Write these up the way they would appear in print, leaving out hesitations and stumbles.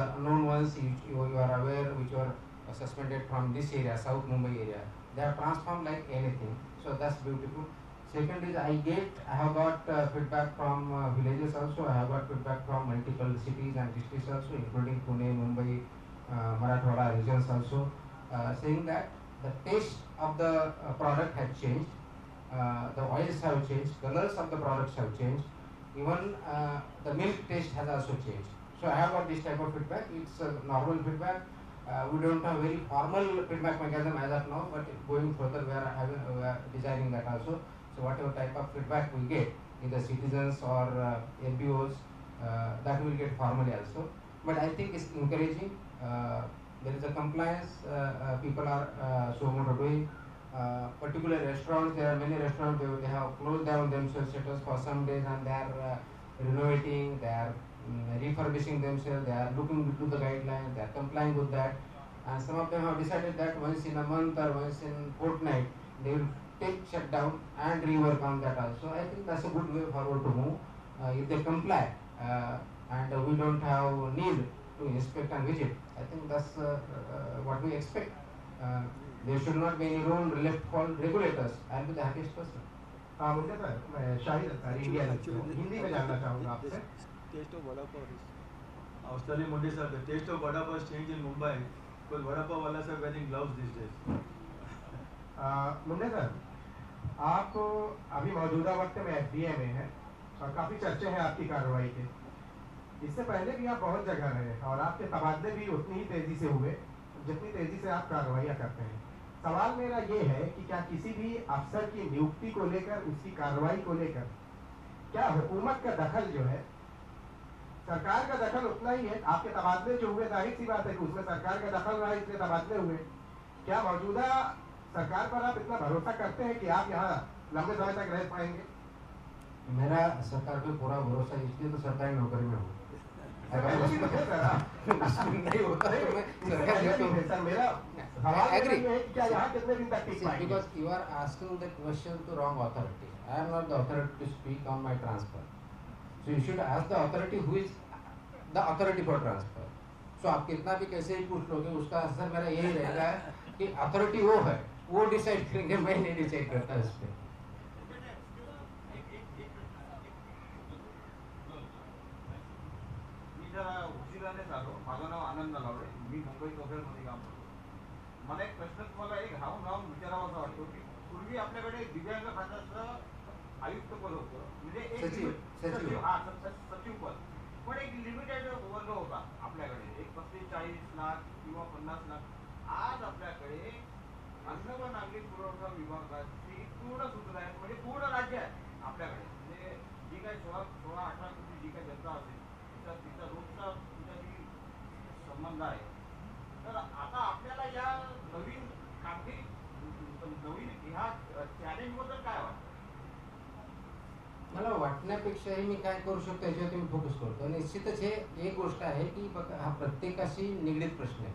Known ones you are aware, which were suspended from this area, South Mumbai area. They are transformed like anything. So that's beautiful. Second is I have got feedback from villages also. I have got feedback from multiple cities and districts also, including Pune, Mumbai, Marathwada regions also, saying that the taste of the product has changed. The oils have changed, colors of the products have changed, even the milk taste has also changed. So I have got this type of feedback. It's normal feedback. We don't have very formal feedback mechanism as of now, but going further we are designing that also. So whatever type of feedback we get, either citizens or NPOs, that will get formally also. But I think it's encouraging. There is a compliance. People are so much doing. Particular restaurants, there are many restaurants, they have closed down themselves shutters for some days, and they are renovating, they are refurbishing themselves, they are looking into the guidelines, they are complying with that, and some of them have decided that once in a month or once in fortnight they will take shutdown and rework on that also. I think that's a good way forward to move if they comply, and we don't have need to inspect and visit. I think that's what we expect. There should not be any role left for regulators. I will be the happiest person. Munde sir, मैं Shahid India Hindi में जानना चाहूँगा आपसे. Taste of vada pav is. I was telling Modi sir, the taste of vada pav has changed in Mumbai because vada pav wallahs are wearing gloves these days. Munde sir, आप अभी मौजूदा वक्त में FDA में हैं और काफ़ी चर्चे हैं आपकी कार्रवाई के. इससे पहले भी आप बहुत जगह रहे और आपके तबादले भी उतनी ही तेज़ी से हुए जितनी तेज़ी से आप कार्रवाइयाँ करते हैं. सवाल मेरा ये है कि क्या किसी भी अफसर की नियुक्ति को लेकर, उसकी कार्रवाई को लेकर, क्या हुकूमत का दखल जो है, सरकार का दखल उतना ही है? आपके तबादले जो हुए, जाहिर सी बात है कि उसमें सरकार का दखल रहा, इसलिए तबादले हुए. क्या मौजूदा सरकार पर आप इतना भरोसा करते हैं कि आप यहाँ लंबे समय तक रह पाएंगे? मेरा सरकार पे पूरा भरोसा, इसलिए तो सरकारी नौकरी में हूँ. नहीं होता है मैं सरकार सर, मेरा I agree. क्या यहाँ कितने दिन तक टिक पाएंगे? Because you are asking the question to wrong authority. I am not the authority to speak on my transfer. So you should ask the authority who is the authority for transfer. So आप कितना भी कैसे ही पूछ लोगे, उसका answer मेरा यही रहेगा कि अथॉरिटी वो है, वो डिसाइड करेंगे, मैं नहीं डिसाइड करता इस पे. उशिराने झालो. माझं नाव आनंद नलावडे. मी मुंबई कॉफेमध्ये काम करतो. मला एक प्रश्न तुम्हाला एक राहून विचारावासा वाटतो की पूर्वी आपल्याकडे दिव्यांग खात्याचं आयुक्त पद होतं, म्हणजे एक सचिव पद, पण एक लिमिटेड वर्ग होता आपल्याकडे, एक 45 लाख किंवा 50 लाख. आज आपल्याकडे अन्न व नागरी पुरवठा विभागाची पूर्ण सूत्र आहेत, म्हणजे पूर्ण राज्य आहे आपल्याकडे. म्हणजे जी काही 16-18 कोटी जी काही जनता असेल तिचा रोजचा तिच्याशी संबंध आहे. तर आता आपल्याला या नवीन कामगिरी, नवीन ह्या चॅलेंजबद्दल काय वाटतं? मला वाटण्यापेक्षाही मी काय करू शकतो याच्यावरती मी फोकस करतो. निश्चितच हे एक गोष्ट आहे की बघा, हा प्रत्येकाशी निगडीत प्रश्न आहे.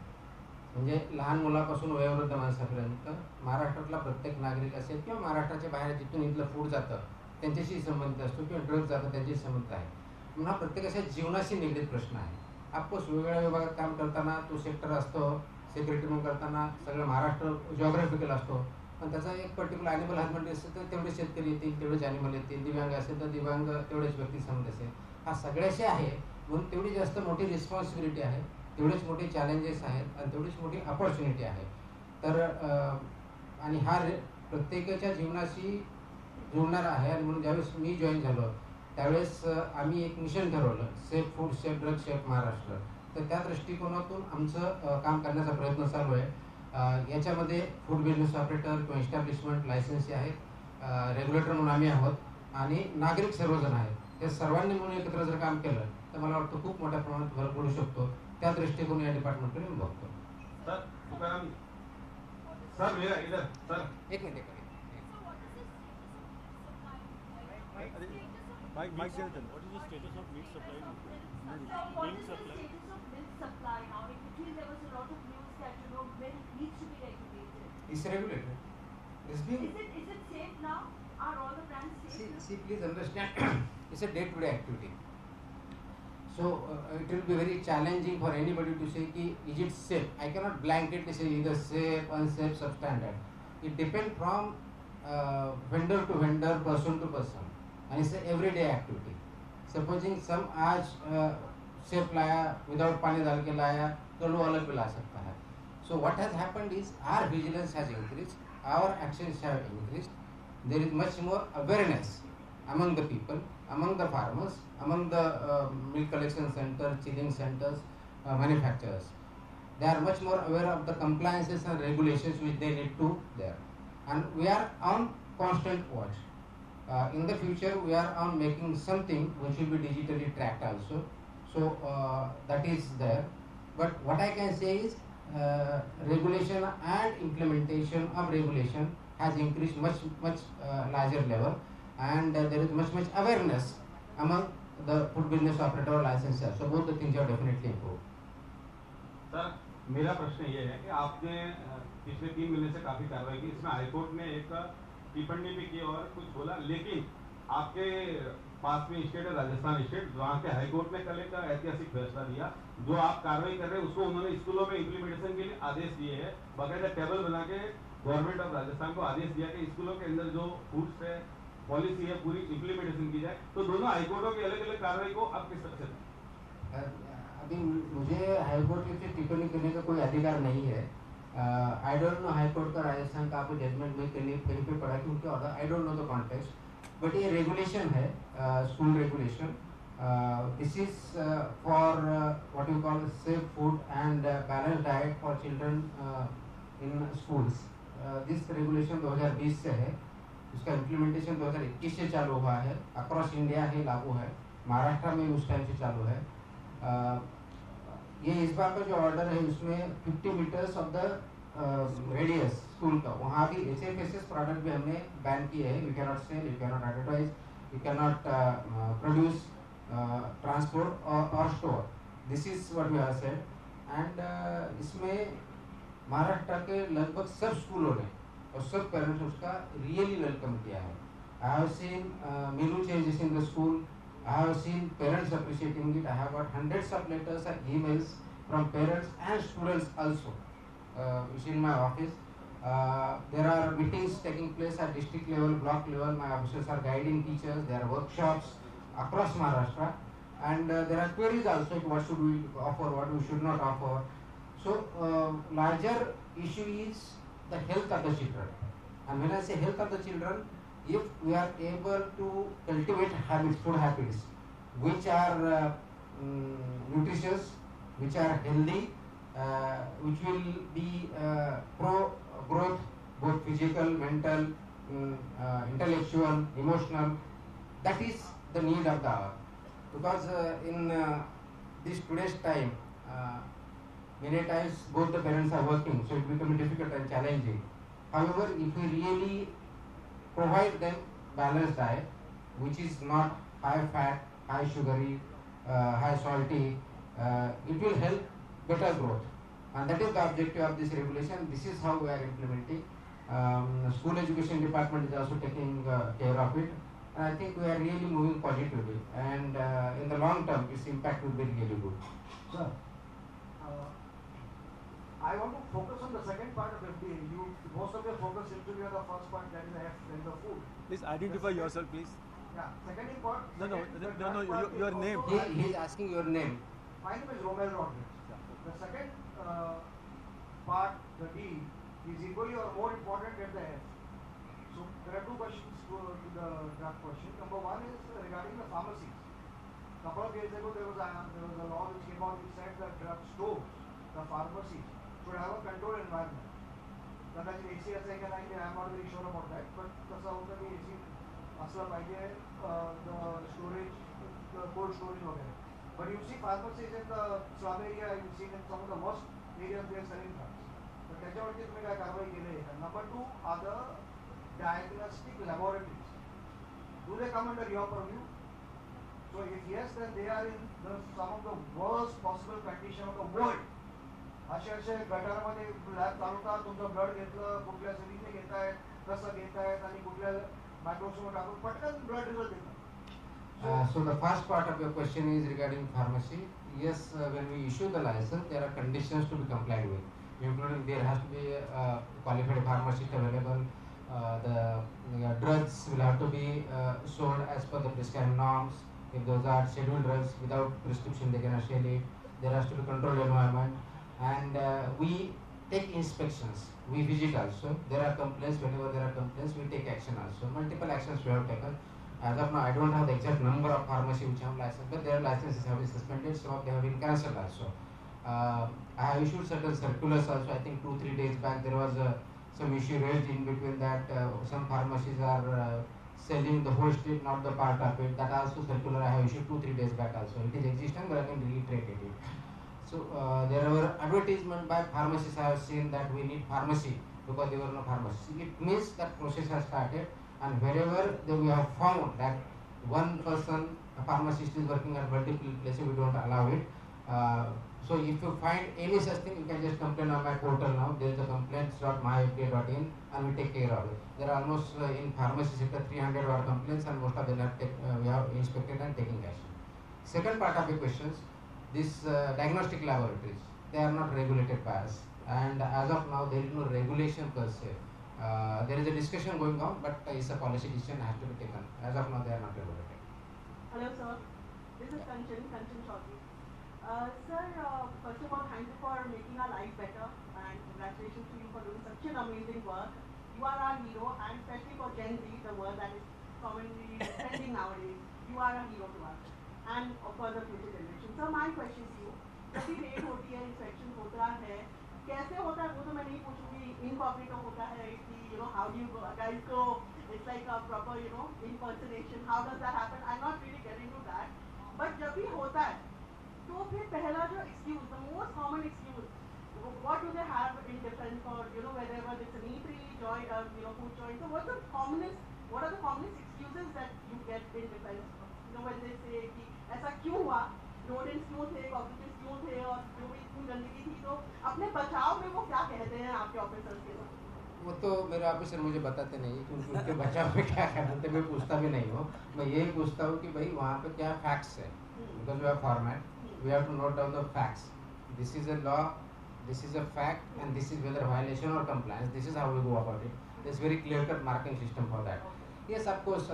म्हणजे लहान मुलापासून वयोवृद्ध माणसापर्यंत महाराष्ट्रातला प्रत्येक नागरिक असेल किंवा महाराष्ट्राच्या बाहेर जिथून इथलं फूड जातं त्यांच्याशी संबंधित असतो किंवा ड्रग्ज जातं त्यांच्याशी संबंधित आहे. म्हणून हा प्रत्येकाच्या जीवनाशी निगडीत प्रश्न आहे. ऑफकोर्स वेगवेगळ्या विभागात काम करताना तो सेक्टर असतो, सेक्रेटरी म्हणून करताना सगळं महाराष्ट्र जॉग्राफिकल असतो, पण त्याचा एक पर्टिक्युलर ॲनिमल हजबंड्री असेल तर तेवढे शेतकरी येतील, तेवढेच ॲनिमल येतील. दिव्यांग असेल तर दिव्यांग तेवढेच व्यक्ती संबंध असेल. हा सगळ्याशी आहे, म्हणून तेवढी जास्त मोठी रिस्पॉन्सिबिलिटी आहे, तेवढेच मोठे चॅलेंजेस आहेत आणि तेवढीच मोठी अपॉर्च्युनिटी आहे. तर आणि हा प्रत्येकाच्या जीवनाशी जुळणारा आहे. आणि म्हणून ज्यावेळेस मी जॉईन झालो त्यावेळेस आम्ही एक मिशन ठरवलं, safe food safe drug safe Maharashtra. तर त्या दृष्टिकोनातून आमचं काम करण्याचा प्रयत्न चालू आहे. याच्यामध्ये फूड बिझनेस ऑपरेटर किंवा इस्टॅब्लिशमेंट लायसन्सी आहेत, रेग्युलेटर म्हणून आम्ही आहोत आणि नागरिक सर्वजण आहेत. हे सर्वांनी म्हणून एकत्र जर काम केलं तर मला वाटतं खूप मोठ्या प्रमाणात फरक पडू शकतो. त्या दृष्टिकोन या डिपार्टमेंटकडे मी बघतो. सर तुकाराम सर मेरा इधर सर एक minute Mike, what is the status of milk supply? Milk supply. Milk supply now. In between there was a lot of news that milk needs to be regulated. It's regulated. Is it safe now? Are all the brands safe? See, please understand, it's a day-to-day activity. So it will be very challenging for anybody to say ki, is it safe? I cannot blanketly say either safe, unsafe, substandard. It depends from vendor to vendor, person to person, and it's an everyday activity. Supposing some आज safe लाया without पानी डाल के लाया तो लो अलग भी ला सकता है. So what has happened is our vigilance has increased, our actions have increased. There is much more awareness among the people, among the farmers, among the milk collection centers, chilling centers, manufacturers. They are much more aware of the compliances and regulations which they need to there. And we are on constant watch. In the future, we are on making something which will be digitally tracked also. So that is there. But what I can say is regulation and implementation of regulation has increased much larger level, and there is much awareness among the food business operator licensors. So both the things are definitely improved. Sir मेरा प्रश्न ये है कि आपने पिछले 3 महीने से काफी कार्रवाई की, इसमें हाईकोर्ट ने एक टिप्पणी भी की और कुछ बोला, लेकिन आपके पास में स्टेट है राजस्थान स्टेट, वहाँ के हाईकोर्ट ने कल एक ऐतिहासिक फैसला दिया. जो आप कार्रवाई कर रहे हैं उसको उन्होंने स्कूलों में इम्प्लीमेंटेशन के लिए आदेश दिए हैं, बाकायदा टेबल बना के गवर्नमेंट ऑफ राजस्थान को आदेश दिया कि स्कूलों के अंदर जो फूड्स है पॉलिसी है पूरी इम्प्लीमेंटेशन की जाए. तो दोनों हाईकोर्टों की अलग अलग कार्रवाई को अब किस तरह से? अभी मुझे हाईकोर्ट की टिप्पणी करने का कोई अधिकार नहीं है. आई डोंट नो हाईकोर्ट का राजस्थान का आपको जजमेंट में कहीं पे पढ़ा कि उनके order, I don't know the context, but ये रेगुलेशन है, school regulation. This is for what you call safe food and balance diet for children in schools. This regulation 2020 से है, इसका इम्प्लीमेंटेशन 2021 से चालू हुआ है, अक्रॉस इंडिया ही लागू है, महाराष्ट्र में उस टाइम से चालू है. ये इस बार का जो ऑर्डर है उसमें 50 metres of the radius school का, वहाँ भी HFSS प्रोडक्ट भी हमने बैन किए हैं. You can not sell, you can not advertise, you can not produce, transport और store. This is what we have said. And इसमें महाराष्ट्र के लगभग सब स्कूलों ने और सब पेरेंट्स उसका रियली वेलकम किया है. I have seen menu changes in the school. I have seen parents appreciating it. I have got hundreds of letters and emails from parents and students also. It's in my office. There are meetings taking place at district level, block level. My officers are guiding teachers. There are workshops across Maharashtra, and there are queries also. What should we offer? What we should not offer? So larger issue is the health of the children. And when I say health of the children, if we are able to cultivate habits, food habits, which are nutritious, which are healthy, which will be pro growth, both physical, mental, intellectual, emotional, that is the need of the hour. Because in this today's time, many times both the parents are working, so it becomes difficult and challenging. However, if we really provide them balanced diet, which is not high fat, high sugary, high salty, it will help better growth. And that is the objective of this regulation. This is how we are implementing. School education department is also taking care of it. And I think we are really moving positively. And in the long term, its impact will be really good. Sir, I want to focus on the second part of FDA. Most of your focus seems to be on the first part, that is the F, that is the food. Please identify yourself, please. Yeah, second important. No, your name. He is asking your name. My name is Romel Rodriguez. The second part, the D, is equally or more important than the F. So there are two questions to the draft question. Number one is regarding the pharmacies. Couple of years ago, there was a law which came out which said that drug stores, the pharmacies, should have a controlled environment. कदाचित AC असेल की नाही, I am not very sure about that, but कसं होतं की AC असलं पाहिजे, the storage, the cold storage वगैरे. But you see pharmacies in the slum area, you see in some of the worst areas they are selling drugs. तर त्याच्यावरती तुम्ही काय कारवाई केली आहे? Number two are the diagnostic laboratories. Do they come under your purview? So if yes, then they are in some of the worst possible condition of the world. असे गटारमध्ये lab चालवतात, तुमचं ब्लड घेतलं, कुठल्या सिरीजने घेतायत, कसं घेतायत आणि कुठल्या मायक्रोस्कोप टाकून पटकन ब्लड रिझल्ट देतात. So the first part of your question is regarding pharmacy. Yes, when we issue the license, there are conditions to be complied with, including there has to be a qualified pharmacist available. The drugs will have to be sold as per the prescribed norms. If those are scheduled drugs without prescription, they cannot sell it. There has to be controlled environment, and we take inspections. We visit also. There are complaints. Whenever there are complaints, we take action also. Multiple actions we have taken. As of now, I don't have the exact number of pharmacy which have license, but their licenses have been suspended. Some of them have been cancelled also. I have issued certain circulars also. I think 2-3 days back there was some issue raised in between that some pharmacies are selling the whole strip, not the part of it. That also circular I have issued 2-3 days back also. It is existing, but I can reiterate it. So there were advertisement by pharmacists. I have seen that we need pharmacy because there were no pharmacies. It means that process has started, and wherever we have found that one person, a pharmacist is working at multiple places, we don't allow it. So if you find any such thing, you can just complain on my portal now. There is a complaints.myfda.in, and we take care of it. There are almost in pharmacy sector 300 odd complaints, and most of them we have inspected and taking action. Second part of the questions, these diagnostic laboratories, they are not regulated by us, and as of now there is no regulation per se. There is a discussion going on, but it's a policy decision has to be taken. As of now, they are not regulated. Hello, sir. This is Kanchan Chaudhary. Sir, first of all, thank you for making our life better, and congratulations to you for doing such an amazing work. You are our hero, and especially for Gen Z, the word that is commonly trending nowadays. You are a hero to us, and for the future generation. So my question to you, जब भी red होती है, inspection होता है, कैसे होता है वो तो मैं नहीं पूछूंगी. इनकॉर्पोरेट होता है कि how do you guys go? It's like a proper impersonation. How does that happen? I'm not really getting to that. But जब भी होता है, तो फिर पहला जो excuse, the most common excuse, what do they have in defense for wherever it's a knee joint, foot joint? So what are the commonest excuses that you get in defense? When they say कि ऐसा क्यों हुआ, rodents क्यों थे, cockroaches क्यों थे, और जो भी इतनी गंदगी थी, तो अपने बचाव में वो क्या कहते हैं आपके ऑफिसर्स के साथ? वो तो मेरे ऑफिसर मुझे बताते नहीं, क्योंकि उनके बचाव में क्या करते मैं पूछता भी नहीं हूँ. मैं यही पूछता हूँ कि भाई वहाँ पे क्या फैक्ट्स है, because we have format, we have to note down the facts. This is a law, this is a fact, and this is whether violation or compliance. This is how we go about it. There's very clear-cut marking system for that. Yes, of course.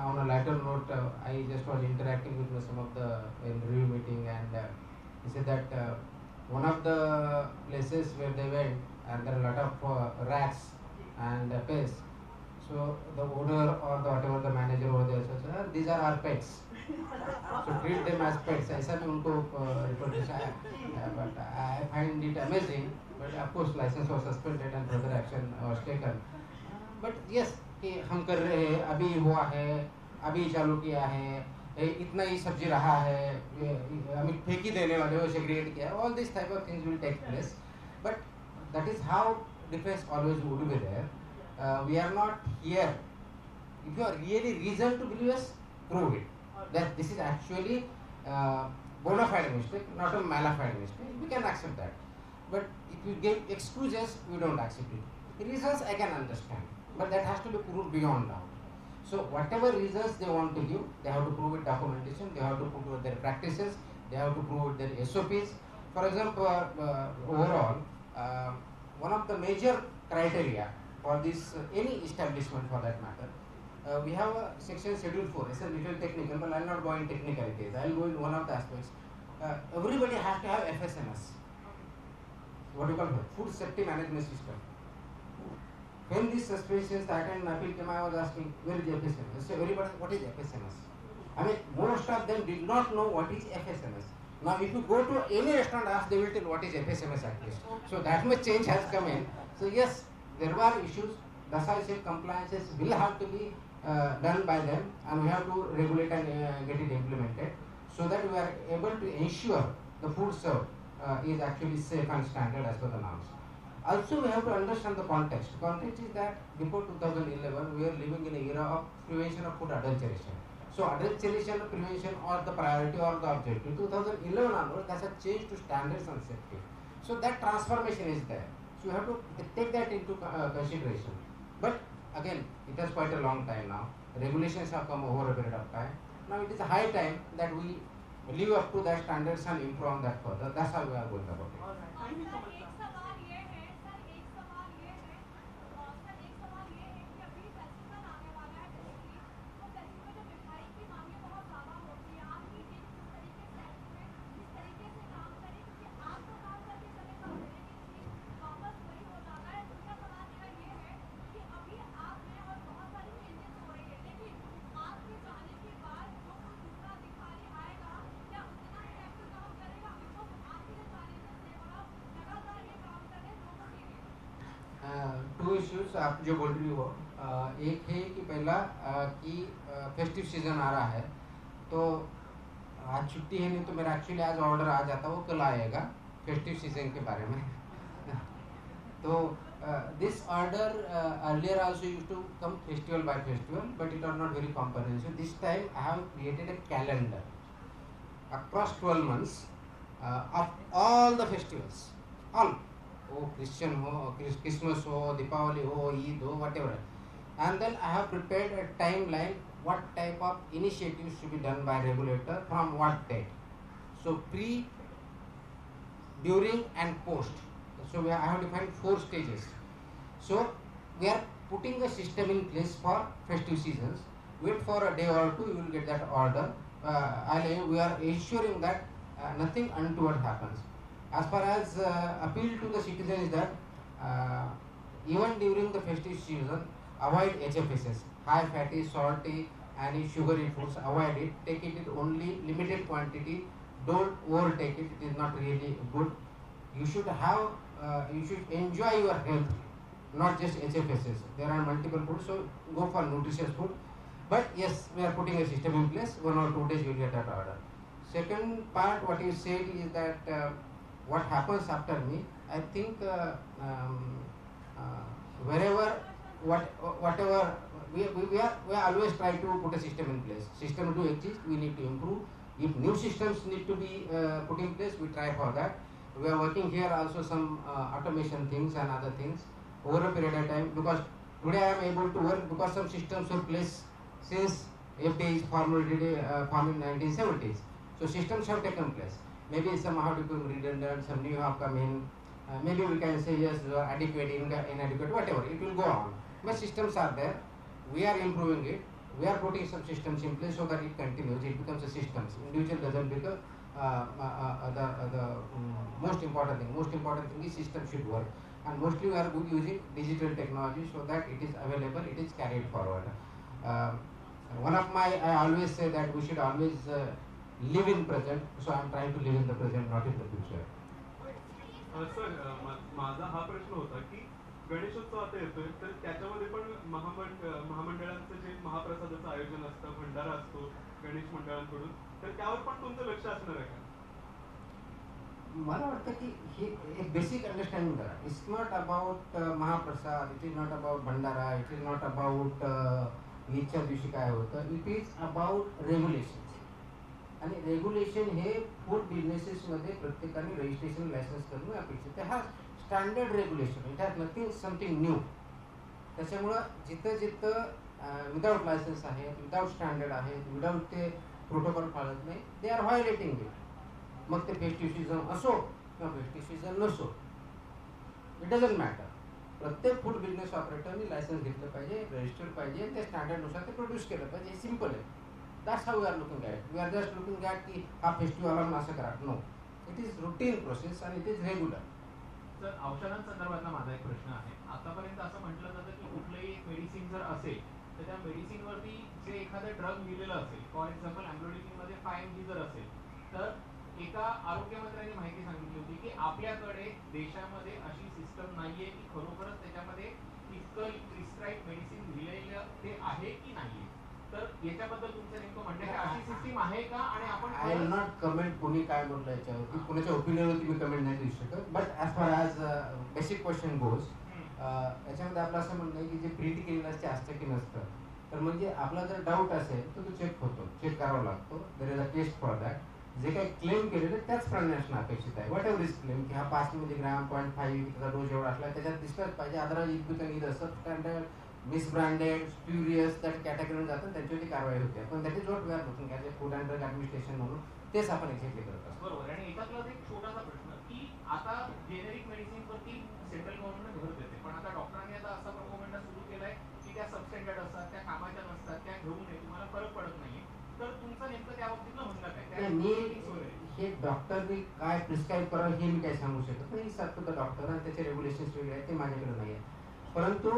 On a lighter note, I just was interacting with some of the review meeting, and he said that one of the places where they went, and there are a lot of rats and pests. So the owner or whatever the manager over there says, these are our pets. So treat them as pets. ऐसा भी उनको report आया. But I find it amazing. But of course license was suspended and further action was taken. But yes, कि हम कर रहे हैं, अभी हुआ है, अभी चालू किया है, इतना ही सब्जी रहा है, हमें फेंकी देने वाले हो सेग्रीगेट किया. All these type of things will take place. But that is how defense always would be there. We are not here. If you are really reason to believe us, prove it. That this is actually bona fide mistake, not a mala fide mistake. We can accept that. But if you give excuses, we don't accept it. The reasons I can understand, but that has to be proved beyond doubt. So whatever reasons they want to give, they have to prove with documentation, they have to prove with their practices, they have to prove with their SOPs. For example, overall, one of the major criteria for this any establishment for that matter, we have a section schedule 4. It's a little technical, but I'll not go in technicalities. I'll go in one of the aspects. Everybody has to have FSMS. What do you call it? Food Safety Management System. When this suspension started in appeal came, I was asking, where is FSMS? So everybody, what is FSMS? I mean, most of them did not know what is FSMS. Now, if you go to any restaurant, ask, they will tell what is FSMS at least. So that much change has come in. So yes, there were issues. That's why I said compliances will have to be done by them, and we have to regulate and get it implemented, so that we are able to ensure the food served is actually safe and standard as per the norms. Also, we have to understand the context. Context is that before 2011, we are living in an era of prevention of food adulteration. So, adulteration prevention or the priority or the objective. 2011 onwards, that has changed to standards and safety. So, that transformation is there. So, you have to take that into consideration. But again, it has quite a long time now. Regulations have come over a period of time. Now it is high time that we live up to that standards and improve on that further. That's how we are going about it. All right. Thank you so much, एक sir. सवाल ये है sir, एक सवाल ये है sir, एक सवाल ये है कि अभी फेस्टिवल आने वाला है बेसिकली, तो फेस्टिवल में मिठाई की मांगे बहुत ज़्यादा होती है। आपकी टीम किस तरीके से इस तरीके से काम करे, क्योंकि आप तो काम करके चले जाते हैं लेकिन चीज़ वापस वही हो जाता है। दूसरा सवाल मेरा ये है कि अभी आप में और बहुत सारी चेंजेस हो रही है, लेकिन आपके जाने के बाद जो कोई दूसरा अधिकारी आएगा क्या उतना ही एक्टिव काम करेगा? बिकॉज आपके जो चैलेंजेस है और आप लगातार ये काम कर रहे हैं लोगों के लिए। टू इश्यूज आप जो बोल रही हो, एक है कि पहला कि फेस्टिव सीजन आ रहा है, तो आज छुट्टी है, नहीं तो मेरा एक्चुअली आज ऑर्डर आ जाता, वो कल आएगा फेस्टिव सीजन के बारे में। तो this order earlier also used to come festival by festival, but it are not very comprehensive. This time I have created a calendar across 12 months of all the festivals, all, हो Christian हो, Christmas हो, दीपावली हो, ईद हो, whatever, and then I have prepared a timeline what type of initiatives should be done by regulator from what date. So pre, during and post. So I have defined 4 stages. So we are putting a system in place for festive seasons. Wait for a day or two, you will get that order. We are ensuring that nothing untoward happens. As far as appeal to the citizen is that even during the festive season, avoid HFSS, high fatty, salty, and sugary foods. Avoid it. Take it in only limited quantity. Don't overtake it. It is not really good. You should have, you should enjoy your health, not just HFSS. There are multiple foods, so go for nutritious food. But yes, we are putting a system in place. 1 or 2 days you will get that order. Second part, what you said is that what happens after me. I think wherever, whatever, we are always try to put a system in place. System to exist, we need to improve. If new systems need to be put in place, we try for that. We are working here also some automation things and other things over a period of time, because today I am able to work because some systems were placed since FDA is formed in 1970s. So systems have taken place. Maybe some have become redundant, some new have come in. Maybe we can say yes, adequate, inadequate, whatever. It will go on. But systems are there. We are improving it. We are putting some systems in place so that it continues. It becomes a system. Individual doesn't become the most important thing. Most important thing is system should work. And mostly we are using digital technology so that it is available, it is carried forward. One of my, I always say that we should always live in present. So I am trying to live in the present, not in the future. Sir माझा हा प्रश्न होता की गणेशोत्सव आता येतोय, तर त्याच्यामध्ये पण महामंडळांचं जे महाप्रसादाचं आयोजन असतं, भंडारा असतो गणेश मंडळांकडून, तर त्यावर पण तुमचं लक्ष असणार आहे का? मला वाटतं की हे एक बेसिक अंडरस्टँडिंग करा. इट्स नॉट अबाउट महाप्रसाद, it is not about Bhandara, it is not about ईदच्या दिवशी काय होतं. It is about regulation. आणि रेग्युलेशन हे फूड बिझनेसेसमध्ये प्रत्येकाने रजिस्ट्रेशन लायसन्स करणं अपेक्षित आहे. हा standard regulation, it has nothing something new. त्याच्यामुळं जिथं जिथं विदाऊट लायसन्स आहेत, विदाऊट स्टँडर्ड आहेत, विदाऊट ते प्रोटोकॉल पाळत नाही, दे आर व्हायोलेटिंग इट. मग ते फेस्टिव्ह सीझन असो किंवा फेस्टिव्ह सीझन नसो, इट डझंट मॅटर. प्रत्येक फूड बिझनेस ऑपरेटरनी लायसन्स घेतलं पाहिजे, रजिस्टर्ड पाहिजे, त्या स्टँडर्डनुसार ते प्रोड्यूस केलं पाहिजे. हे सिम्पल आहे. That's how we are looking at. We are just looking at की हा फेस्टिव्हल आला म्हणून असं करा. No, it is routine process आणि इट इज रेग्युलर. सर, औषधांसंदर्भातला माझा एक प्रश्न आहे. आतापर्यंत असं म्हटलं जातं की कुठलंही एक मेडिसिन जर असेल तर त्या मेडिसिनवरती जे एखादं ड्रग लिहिलेलं असेल, फॉर एक्झाम्पल ॲम्ब्रोडिकिनमध्ये 5 mg जर असेल, तर एका आरोग्यमंत्र्यांनी माहिती सांगितली होती की आपल्याकडे देशामध्ये अशी सिस्टम नाहीये की खरोखरच त्याच्यामध्ये इतकं प्रिस्क्राईब मेडिसिन लिहिलेलं ते आहे की नाहीये. तर याच्याबद्दल तुमचं नेमकं म्हणणं आहे अशी सिस्टीम आहे का? आणि आपण आय विल नॉट कमेंट कोणी काय बोललं याच्यावरती, कोणाच्या ओपिनियनवरती मी कमेंट नाही देऊ शकत. But as far as basic question goes, याच्यामध्ये आपलं असं म्हणणं आहे की जे प्रिंट केलेलं असते असतं की नसतं, तर म्हणजे आपला जर डाऊट असेल तर तो चेक होतो, चेक करावा लागतो. There is a test for that. जे काही क्लेम केलेले त्याच प्रमाणे असणं अपेक्षित आहे. वॉट एव्हर इज क्लेम की हा 5 mg 0.5 त्याचा डोस एवढा असला त्याच्यात दिसलाच पाहिजे. अदरवाईज इट बिकम इदर सब स्टँडर्ड मिसब्रँडेड स्प्युरियस त्या कॅटेगरीमध्ये जातात त्यांच्यावरती कारवाई होते. पण that is what we are looking as a food and drug administration म्हणून तेच आपण एक्झॅक्टली करत असतो. बरोबर. आणि याच्यातलाच एक छोटासा प्रश्न की आता जेनेरिक मेडिसिनवरती सेंट्रल गव्हर्नमेंट भर देते, पण आता डॉक्टरांनी आता असा प्रोपोगंडा सुरू केलाय की त्या सबस्टँडर्ड असतात, त्या कामाच्या नसतात, त्या घेऊ नये, तुम्हाला फरक पडत नाहीये. तर तुमचं नेमकं त्या बाबतीतलं म्हणणं काय? मी हे डॉक्टरनी काय प्रिस्क्राईब करावं हे मी काय सांगू शकत नाही. सर द डॉक्टर आणि त्याचे रेग्युलेशन्स वेगळे आहेत, ते माझ्याकडे नाही आहे. परंतु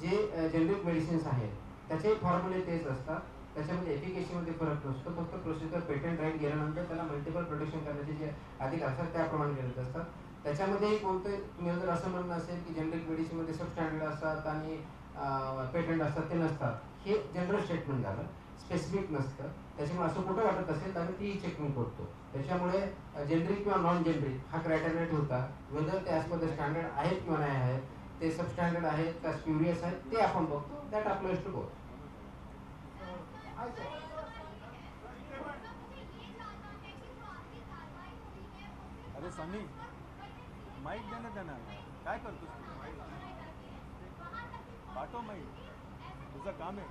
जे जेनरिक मेडिसिन्स आहेत त्याचे फॉर्म्युले तेच असतात. त्याच्यामध्ये एफिकेसीमध्ये फरक नसतो. फक्त प्रोसिजर पेटंट राईट गेल्यानंतर त्याला मल्टिपल प्रोटेक्शन करण्याचे जे अधिकार असतात त्याप्रमाणे केलेले असतात. त्याच्यामध्येही कोणतं तुम्ही जर असं म्हणणं असेल की जेनरिक मेडिसिनमध्ये सबस्टँडर्ड असतात आणि पेटंट असतात ते नसतात, हे जनरल स्टेटमेंट झालं, स्पेसिफिक नसतं. त्याच्यामुळे असं कुठं वाटत असेल तर आम्ही ती चेकिंग करतो. त्याच्यामुळे जेनरिक किंवा नॉन जेनरिक हा क्रायटेरिया ठेवता, वेदर ते ॲज पर द स्टँडर्ड आहेत किंवा नाही आहेत, ते सबस्टँडर्ड आहेत का स्प्युरियस आहेत ते आपण बघतो. That applies to both. अरे सनी माईक देना त्यांना, काय करतोस तू? पाठव माईक, तुझं काम आहे.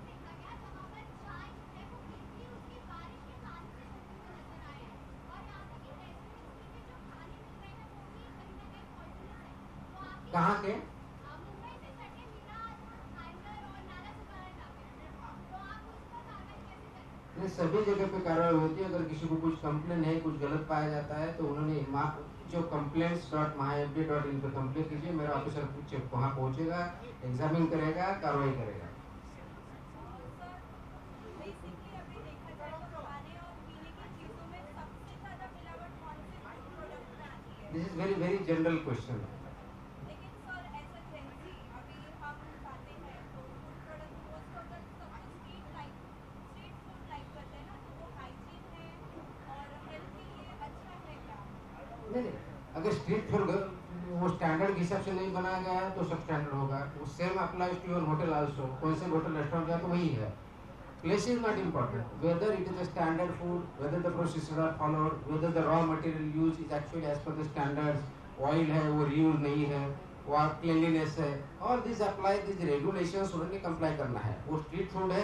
कहाँ के? सभी जगह पे कार्रवाई होती है. अगर किसी को कुछ कंप्लेन है, कुछ गलत पाया जाता है तो उन्होंने जो complaints.myfda.in पे कंप्लेन कीजिए. मेरा ऑफिसर वहाँ पहुँचेगा, एग्जामिन करेगा, कार्रवाई करेगा. This is very general question. नहीं, अगर स्ट्रीट फूड वो स्टैंडर्ड के हिसाब से नहीं बनाया गया है तो सब स्टैंडर्ड होगा. वो same applies to your hotel also. कौन से होटल रेस्टोरेंट गया तो वही है. Place is not important. Whether it is a standard food, whether the procedures are followed, whether the raw material used is actually as per the standards, oil है वो reuse नहीं है, वो cleanliness है, all these apply, these regulations उन्होंने comply करना है. वो street food है,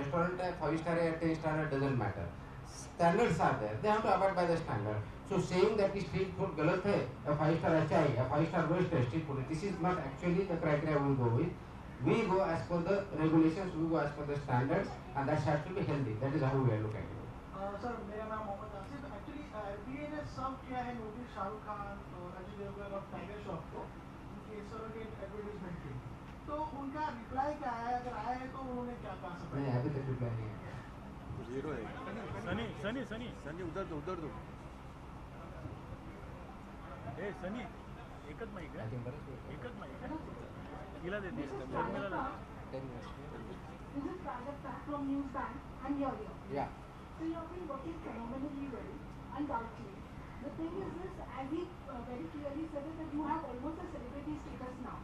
restaurant है, 5 star है, 10 star है, doesn't matter. Standards are there. They have to abide by the standard. So saying that street food गलत है, या 5 star अच्छा है, या 5 star worst है street food, this is not actually the criteria we go with. We go as per the regulations, we go as per the standards, and that has to be healthy. That is how we are looking at it. Sir मेरा नाम Mohammad Asif. Actually FDA ने सर्व किया है notice Shahrukh Khan और अजय देवगन और tiger Shroff को उनके surrogate advertisement के. तो उनका रिप्लाई क्या आया, अगर आया है तो उन्होंने क्या कहा? नहीं, अभी तक रिप्लाई नहीं आया. जीरो है. सनी सनी सनी सनी उधर दो. ए सनी एकच माईक आहे, एकच माईक आहे. तिला देते Sharmila. This is Prakash from Newsbank. I'm here. Yeah. So you have been working phenomenally well, undoubtedly. The thing is this, as he very clearly said it, that you have almost a celebrity status now.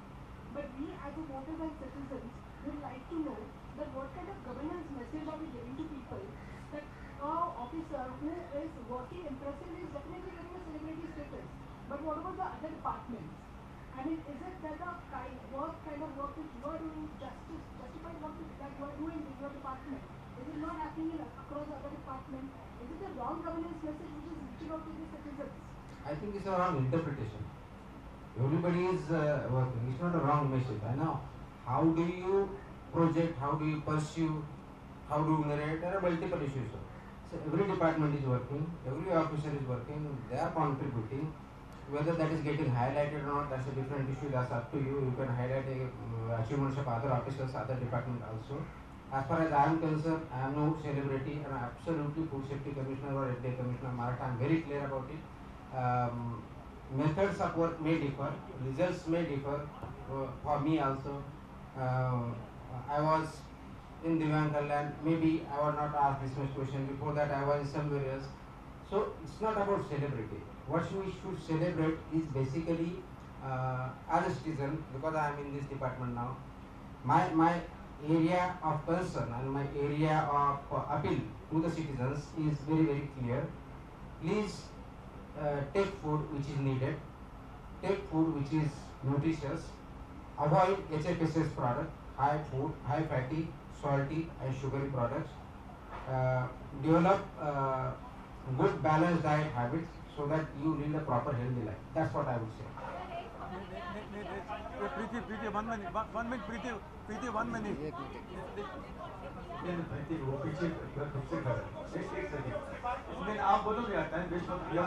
But we as a voters and citizens would like to know that what kind of governance message are we giving to people that an officer who is working impressively is definitely getting a celebrity status. But what about the other departments? I mean, is it that the kind of work which you are doing justified work that you are doing in your department? Is it not happening across other departments? Is it a wrong governance message which is reaching out to the citizens? I think it's a wrong interpretation. Everybody is working. It's not a wrong message. I know. How do you project? How do you pursue? How do you narrate? There are multiple issues. So every department is working. Every officer is working. They are contributing. Whether that is getting highlighted or not, that's a different issue. That's up to you. You can highlight achievements of other officers, other departments also. As far as I am concerned, I am no celebrity, and I am absolutely Food Safety Commissioner or FDA Commissioner Maharashtra. I am very clear about it. Methods of work may differ, results may differ. For me also, I was in Divyang Kalyan. Maybe I was not asked this much question. Before that, I was somewhere else. So it's not about celebrity. What we should celebrate is basically as a citizen, because I am in this department now, my area of concern and my area of appeal to the citizens is very clear. Please take food which is needed, take food which is nutritious, avoid HFSS product, high food, high fatty, salty and sugary products. Develop good balanced diet habits so that you lead a proper healthy life. That's what I would say. Preeti, 1 minute. 1 minute, Preeti, 1 minute. आप बोलोगे यार, time waste मत किया।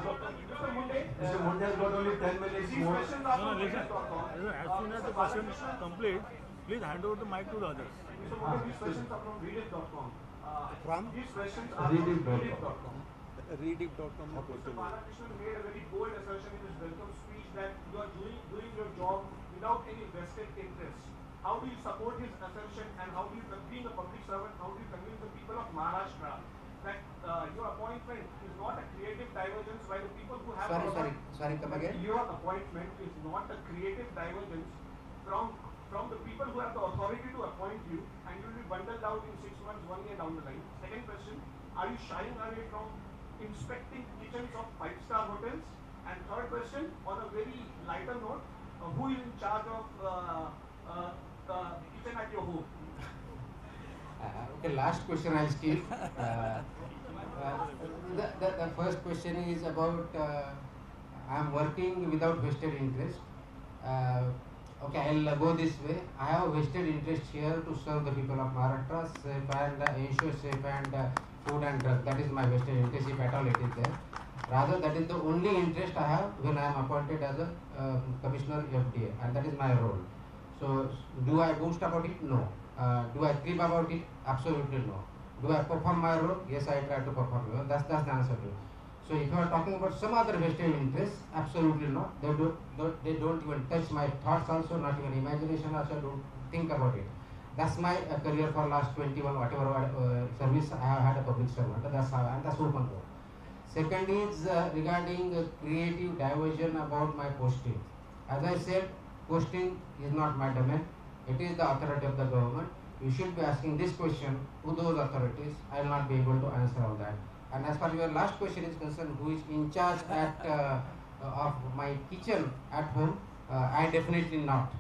Mr. Mundhe has got only 10 minutes more. No, listen. As soon as the question complete, please hand over the mic to the others. Mr. Mundhe, these questions are from readit.com. These questions are from Readit.com. Readit.com. Mr. Balakrishnan made a very bold assertion in his welcome speech that you are doing your job without any vested interest. How do you support his assertion, and how do you, being a public servant, how do you convince the people of Maharashtra that your appointment is not a creative divergence by the people who have... Sorry, come again? Your appointment is not a creative divergence from the people who have the authority to appoint you, and you will be bundled out in 6 months, 1 year down the line. Second question, are you shying away from inspecting kitchens of 5-star hotels? And third question, on a very lighter note, who is in charge of kitchen at your home? Okay, last question I'll skip. The first question is about I'm working without vested interest. Okay, I'll go this way. I have vested interest here to serve the people of Maharashtra, safe and ensure safe and food and drug. That is my vested interest, if at all it is there. Rather, that is the only interest I have when I am appointed as a Commissioner FDA, and that is my role. So, do I boast about it? No. Do I creep about it? Absolutely no. Do I perform my role? Yes, I try to perform it. That's the answer to it. So, if you are talking about some other vested interest, absolutely not. They don't even touch my thoughts also, not even imagination also, don't think about it. That's my career for last 21, whatever service I have had a public servant. That's how, and that's open door. Second is regarding creative diversion about my posting. As I said, posting is not my domain. It is the authority of the government. You should be asking this question to those authorities. I will not be able to answer all that. And as far as your last question is concerned, who is in charge of my kitchen at home, I definitely not.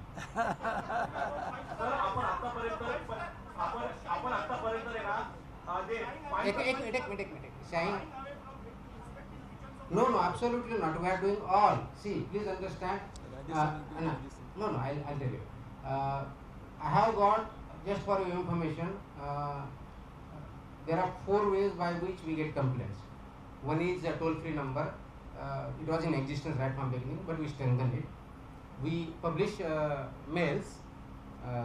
No, absolutely not. We are doing all. See, please understand. No, I'll tell you. I have got, just for your information, there are 4 ways by which we get complaints. One is a toll-free number. It was in existence right from beginning, but we strengthened it. We publish mails,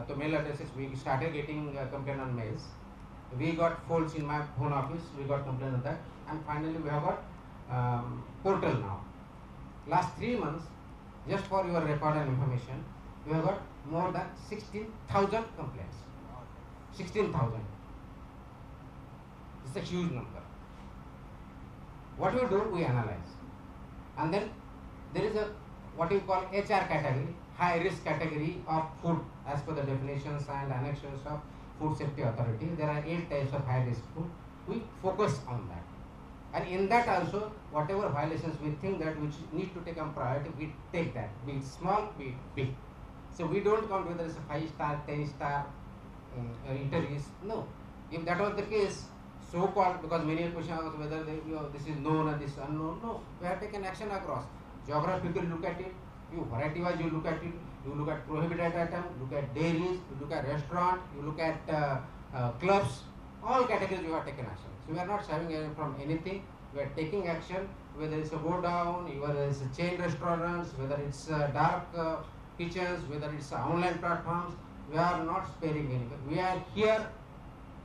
the mail addresses. We started getting complaint on mails. We got faults in my own office. We got complaint on that, and finally we have got portal now. Last 3 months, just for your record and information, we have got more than 16,000 complaints. 16,000. It's a huge number. What we do, we analyze. And then there is a what you call HR category, high risk category of food as per the definitions and annexures of Food Safety Authority. There are 8 types of high risk food. We focus on that. And in that also, whatever violations we think that which need to take on priority, we take that, be it small, be it big. So we don't count whether it's a 5-star, 10-star eateries. No. If that was the case, so called, because many questions are whether this is known and this is unknown. No, we have taken action across. Geographically look at it, you variety wise you look at it, you look at prohibited item, look at dairies, you look at restaurant, you look at clubs, all categories you have taken action. So we are not shying away from anything, we are taking action, whether it's a go down, whether it's a chain restaurants, whether it's dark kitchens, whether it's online platforms, we are not sparing anything. We are here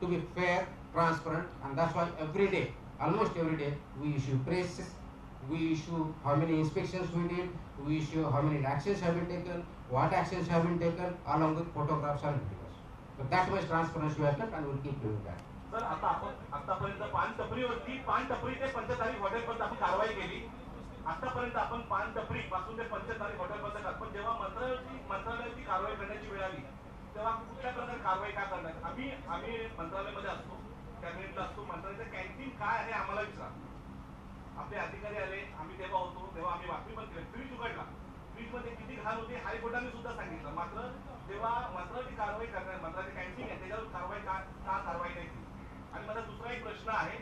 to be fair, transparent, and that's why every day, almost every day, we issue presses, we issue how many inspections we did, we issue how many actions have been taken, what actions have been taken, along with photographs and videos. So that much transparency we have kept, and we will keep doing that. Sir आतापर्यंत पान टपरीवरती पान टपरी ते पंचतारी हॉटेलपर्यंत आपण कारवाई केली. आतापर्यंत आपण पान टपरी पासून ते पंचतारी हॉटेलपर्यंत पण जेव्हा मंत्रालयाची कारवाई करण्याची वेळ आली तेव्हा कुठल्या प्रकारे कारवाई का करणार. आम्ही मंत्रालयामध्ये असतो, कॅबिनेटला असतो. मंत्रालयाचं कॅन्टीन काय आहे आम्हाला विचारा. आपले अधिकारी आले, आम्ही तेव्हा होतो, तेव्हा आम्ही बातमी पण केली. फ्रीज उघडला, फ्रीज मध्ये किती लहान होती हायकोर्टाने सुद्धा सांगितलं. मात्र जेव्हा मंत्रालयाची कारवाई करणार, मंत्रालयाची कॅन्सिलिंग आहे त्याच्यावर कारवाई का कारवाई नाही केली. आणि माझा दुसरा एक प्रश्न आहे,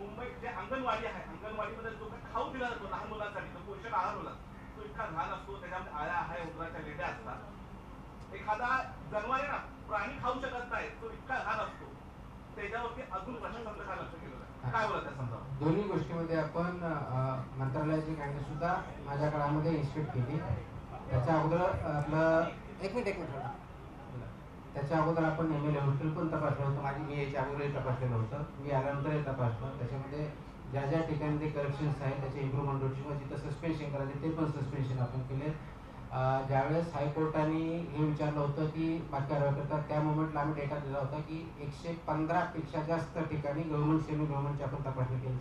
मुंबई जे अंगणवाडी आहे, अंगणवाडीमध्ये जो काही खाऊ दिला जातो लहान मुलांसाठी, तो पोषण आहार होला, तो इतका घाण असतो, त्याच्यामध्ये आळ्या आहे, उंदराच्या लेड्या असतात. एखादा जनावर आहे ना, प्राणी खाऊ शकत नाही, तो इतका घाण असतो, त्याच्यावरती अजून प्रशासनानं काय लक्ष केलं नाही, काय बोलत आहे समजा? दोन्ही गोष्टीमध्ये आपण मंत्रालयाची काही सुद्धा माझ्या काळामध्ये इन्स्टिट्यूट केली. त्याच्या अगोदर आपलं एक मिनिट त्याच्या अगोदर आपण MLA हॉस्टेल पण तपासलं होतं. मी याच्या अगोदरही तपासलेलं होतं, मी आल्यानंतरही तपासलं. त्याच्यामध्ये ज्या ज्या ठिकाणी ते करप्शन्स आहेत त्याचे इम्प्रूव्हमेंट होती किंवा जिथं सस्पेन्शन करायचे ते पण सस्पेन्शन आपण केले. ज्यावेळेस हायकोर्टाने हे विचारलं होतं की बाकी कारवाई करतात, त्या मोमेंटला आम्ही डेटा दिला होता की 115पेक्षा जास्त ठिकाणी गव्हर्नमेंट सेमी गव्हर्नमेंटची आपण तपासणी केली.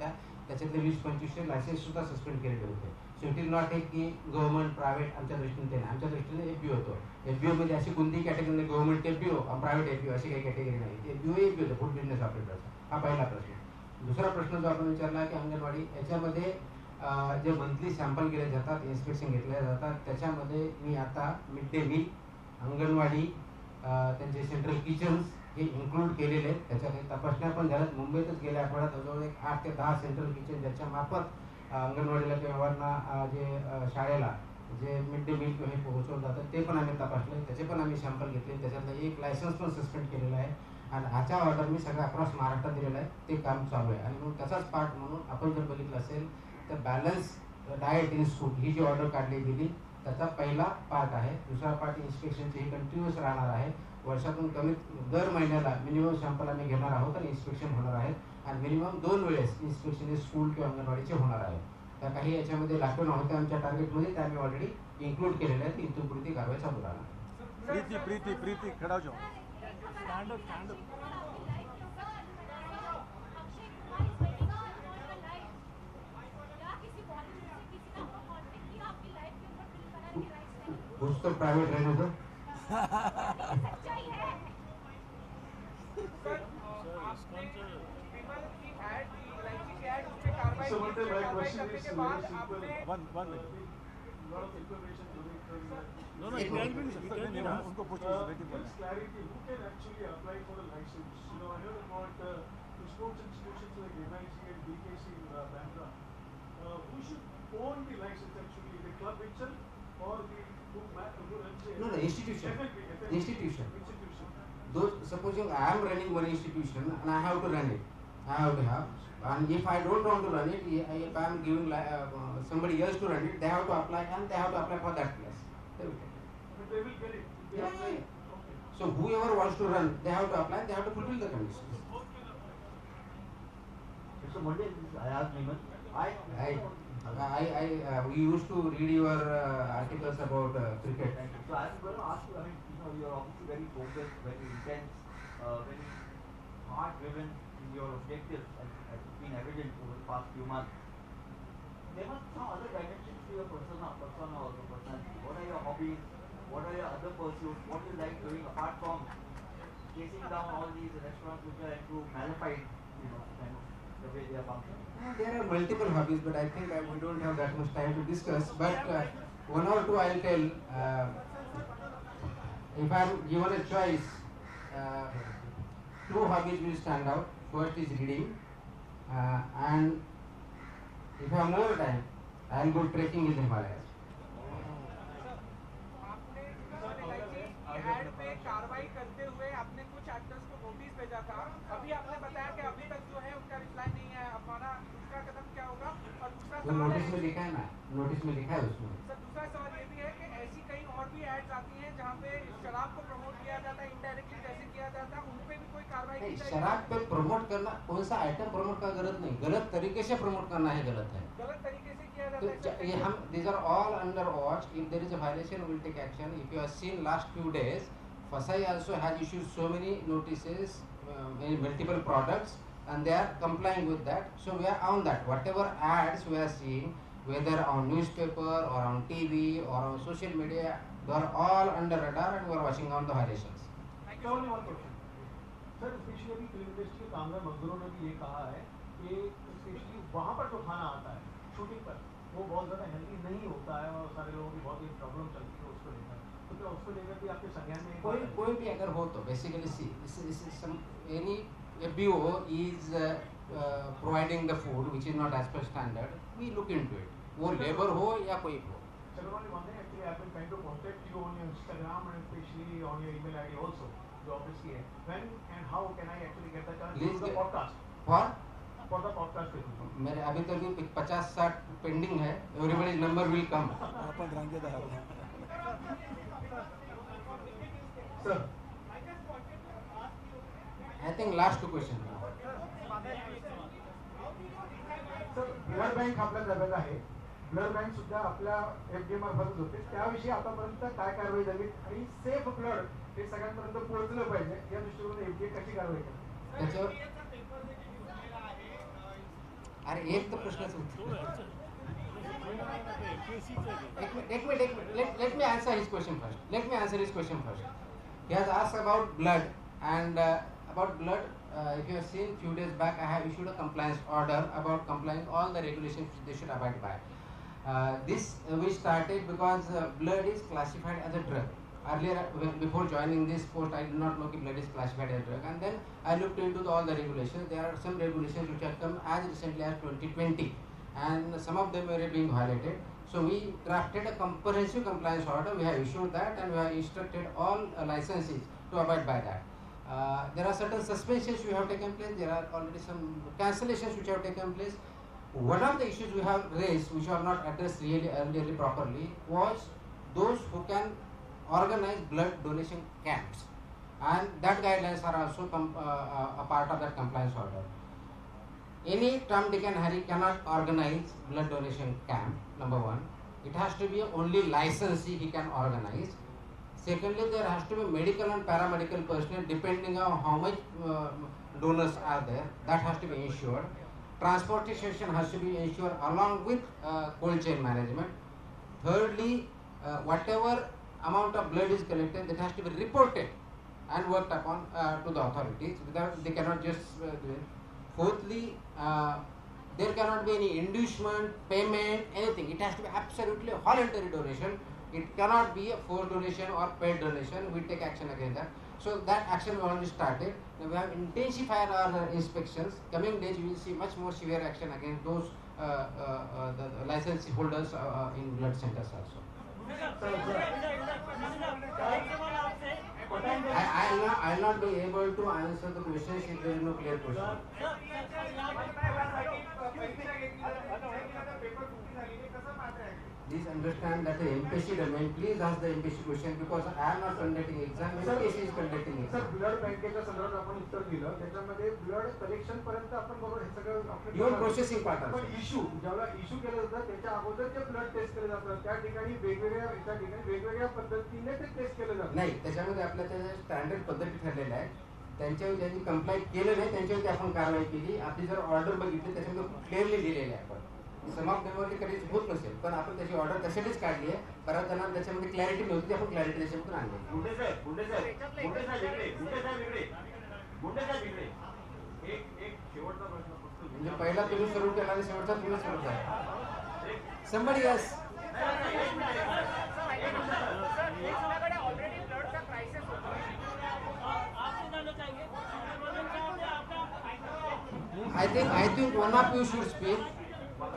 त्याच्यातले 20-25 लायसेन्स सुद्धा सस्पेंड केलेले होते. सो इट इज नॉट एक की गव्हर्नमेंट प्रायव्हेट आमच्या दृष्टीने ते नाही, आमच्या दृष्टीने FBO होतो. FBO मध्ये अशी कोणतीही कॅटेगरी नाही, गव्हर्नमेंट FBO प्रायव्हेट FBO अशी काही कॅटेगरी नाही. FBO होतं, फूड बिझनेस ऑपरेटर्स. हा पहिला प्रश्न. दुसरा प्रश्न जो आपण विचारला की अंगणवाडी, याच्यामध्ये जे मंथली सॅम्पल केले जातात, इन्स्पेक्शन घेतले जातात, त्याच्यामध्ये मी आता मिड डे मील, अंगणवाडी, त्यांचे सेंट्रल किचन्स हे इन्क्लूड केलेले आहेत. त्याच्या काही तपासण्या पण झाल्यात. मुंबईतच गेल्या आठवड्यात जवळजवळ 8 ते 10 सेंट्रल किचन ज्याच्या मार्फत अंगणवाडीला किंवा व्यवहारांना जे शाळेला जे मिड डे मील हे पोहोचवलं जातं ते पण आम्ही तपासले, त्याचे पण आम्ही सॅम्पल घेतले. त्याच्यातलं एक लायसन्स पण सस्पेंड केलेलं आहे आणि ह्याच्या ऑर्डर मी सगळ्या अक्रॉस महाराष्ट्रात दिलेलं आहे. ते काम चालू आहे. आणि मग त्याचाच पार्ट म्हणून आपण जर बघितलं असेल तर बॅलन्स डाएट इन स्कूल ही जी ऑर्डर काढली गेली त्याचा पहिला पार्ट आहे. दुसरा पार्ट इन्स्पेक्शनची ही कंटिन्युअस राहणार आहे. वर्षातून कमीत दर महिन्याला मिनिमम सॅम्पल आम्ही घेणार आहोत आणि इन्स्पेक्शन होणार आहेत. आणि मिनिमम 2 वेळेस इन्स्पेक्शन स्कूल किंवा अंगणवाडीचे होणार आहे. त्या काही याच्यामध्ये लाखोन होत्या आमच्या टार्गेटमध्ये, त्या आम्ही ऑलरेडी इन्क्लूड केलेल्या आहेत. इथून पुढे ती कारवाई चालू राहणार. प्रीती खड़ा जाओ. Stand up. कुछ तो प्राइवेट रहने दो. So what my question is very simple. One minute. Lot of information coming from no, it can be unko pucho gives clarity who can actually apply for a license. You know, I heard about the sports institutions like MIT and BKC in Bandra. Who should own the license actually, the club itself or the who runs it? No, institution. FFB. Institution. Those, supposing I am running one institution and I have to run it, I have to have. And if I don't want to run it, if I am giving somebody else to run it, they have to apply and they have to apply for that place. But they will get it. Yeah. Okay. So whoever wants to run, they have to apply, they have to fulfill the conditions. Mr. Mundhe, this is Ayaz Naiman. We used to read your articles about cricket. So I was going to ask you, I mean, you know, you are obviously very focused, very intense, very hard-driven in your objectives, and has been evident over the past few months. There must be some other dimensions to your persona also, personality. What are your hobbies? What are your other pursuits? What do you like doing apart from chasing down all these restaurants which are into malified, you know, kind of the way they are functioning? There are multiple hobbies, but I think we don't have that much time to discuss. But one or two I'll tell. If I'm given a choice, 2 hobbies will stand out. First is reading, and if I have more time, I'll go trekking in the Himalayas. एड पे कार्रवाई करते हुए आपने कुछ actors को notice भेजा था. अभी आपने बताया कि अभी तक जो है उनका रिप्लाई नहीं है. हमारा दूसरा कदम क्या होगा? और दूसरा तो नोटिस में लिखा है ना, नोटिस में लिखा है उसमें. सर दूसरा सवाल ये भी है कि ऐसी कई और भी एड्स आती हैं जहाँ पे शराब को प्रमोट किया जाता है, इनडायरेक्टली जैसे किया जाता है, उन पे भी कोई कार्रवाई की जाएगी? शराब पे प्रमोट करना, कौन सा आइटम प्रमोट का गलत नहीं, गलत तरीके से प्रमोट करना है गलत है. गलत तरीके से किया तो जाता है. ये हम these are all under watch. If there is a violation, we will take action. If you have seen last few days, FSI also has issued so many notices in multiple products, and they are complying with that. So we are on that. Whatever ads we are seeing, whether on newspaper or on TV or on social media, they are all under radar, and we are watching on the violations. Thank you. Only one question. Sir, especially अभी film industry के कामगार मजदूरों ने भी ये कहा है कि स्पेशली वहाँ पर जो खाना आता है शूटिंग पर, वो बहुत ज़्यादा हेल्दी नहीं होता है और सारे लोगों की बहुत ही प्रॉब्लम चलती है उसको लेकर, तो क्या उसको लेकर भी आपके संज्ञान में कोई भी अगर हो तो basically see any FBO is providing the food which is not as per standard, we look into it. वो लेबर हो या कोई हो. Sir, only one thing, actually I've been trying to contact you on your Instagram and especially on your email ID also, जो obviously है. When and how can I actually get the chance to do the podcast? For the podcast के through. मेरे अभी तक भी 50-60 pending है. Everybody's number will come. अपन रंगे दा. Sir, I think last question. Sir blood bank आपल्या ताब्यात आहे. ब्लड बँक सुद्धा आपल्या FDA मार्फतच होते. त्याविषयी आतापर्यंत काय कारवाई झाली आणि सेफ ब्लड हे सगळ्यांपर्यंत पोहोचलं पाहिजे या दृष्टीने FDA कशी कारवाई करते? त्याच्यावर अरे एक तर प्रश्नच उत्तर. एक minute. Let me answer his question first. He has asked about blood and about blood. If you have seen few days back, I have issued a compliance order about complying all the regulations which they should abide by. This we started because blood is classified as a drug. Earlier, before joining this post, I did not know that blood is classified as a drug, and then I looked into all the regulations. There are some regulations which have come as recently as 2020, and some of them were being violated. So we drafted a comprehensive compliance order. We have issued that, and we have instructed all licensees to abide by that. There are certain suspensions which have taken place. There are already some cancellations which have taken place. One of the issues we have raised, which are not addressed really properly, was those who can organize blood donation camps, and that guidelines are also a part of that compliance order. Any Tom, Dick and Harry cannot organize blood donation camp. Number one, it has to be only licensee he can organize. Secondly, there has to be medical and paramedical personnel depending on how much donors are there. That has to be ensured. Transportation has to be ensured along with cold chain management. Thirdly, whatever amount of blood is collected, that has to be reported and worked upon to the authorities. Without, they cannot just do it. Fourthly, there cannot be any inducement, payment, anything. It has to be absolutely voluntary donation. It cannot be a forced donation or paid donation. We take action against that. So that action we already started. Now we have intensified our inspections. Coming days we will see much more severe action against those the license holders in blood centers also. I will not be able to answer the questions if there is no clear question. Please understand that the MPSC domain. Please ask the MPSC question because I am not conducting exam. MPSC is conducting exam. Sir blood बँकेच्या संदर्भात आपण उत्तर दिलं. त्याच्यामध्ये blood collection पर्यंत आपण बरोबर हे सगळं Your processing part. पण इश्यू ज्यावेळेला इश्यू केलं जातं त्याच्या अगोदर जे ब्लड टेस्ट केले जातात त्या ठिकाणी वेगवेगळ्या पद्धतीने ते टेस्ट केले जातात. नाही, त्याच्यामध्ये आपल्या त्या स्टँडर्ड पद्धती ठरलेल्या आहेत. त्यांच्यावर ज्यांनी कंप्लाय केलं नाही त्यांच्यावरती आपण कारवाई केली. आपली जर ऑर्डर बघितली त्याच्यामध्ये क्लिअरली दिलेली आहे. आपण समाप्त देण्यावरती कधीच होत नसेल पण आपण त्याची ऑर्डर त्यासाठीच काढली आहे. बऱ्याच जणांना त्याच्यामध्ये क्लॅरिटी नव्हती. आपण क्लॅरिटी त्याच्यामधून आणली. एक शेवटचा प्रश्न फक्त म्हणजे पहिला तुम्ही सुरू केला आणि शेवटचा तुम्ही सुरू करा. Somebody else. I think one of you should speak.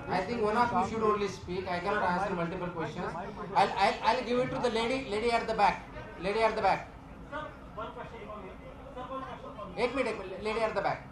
I think one of you should only speak. I cannot answer multiple questions. I'll give it to the lady at the back. Lady at the back. एक minute lady at the back.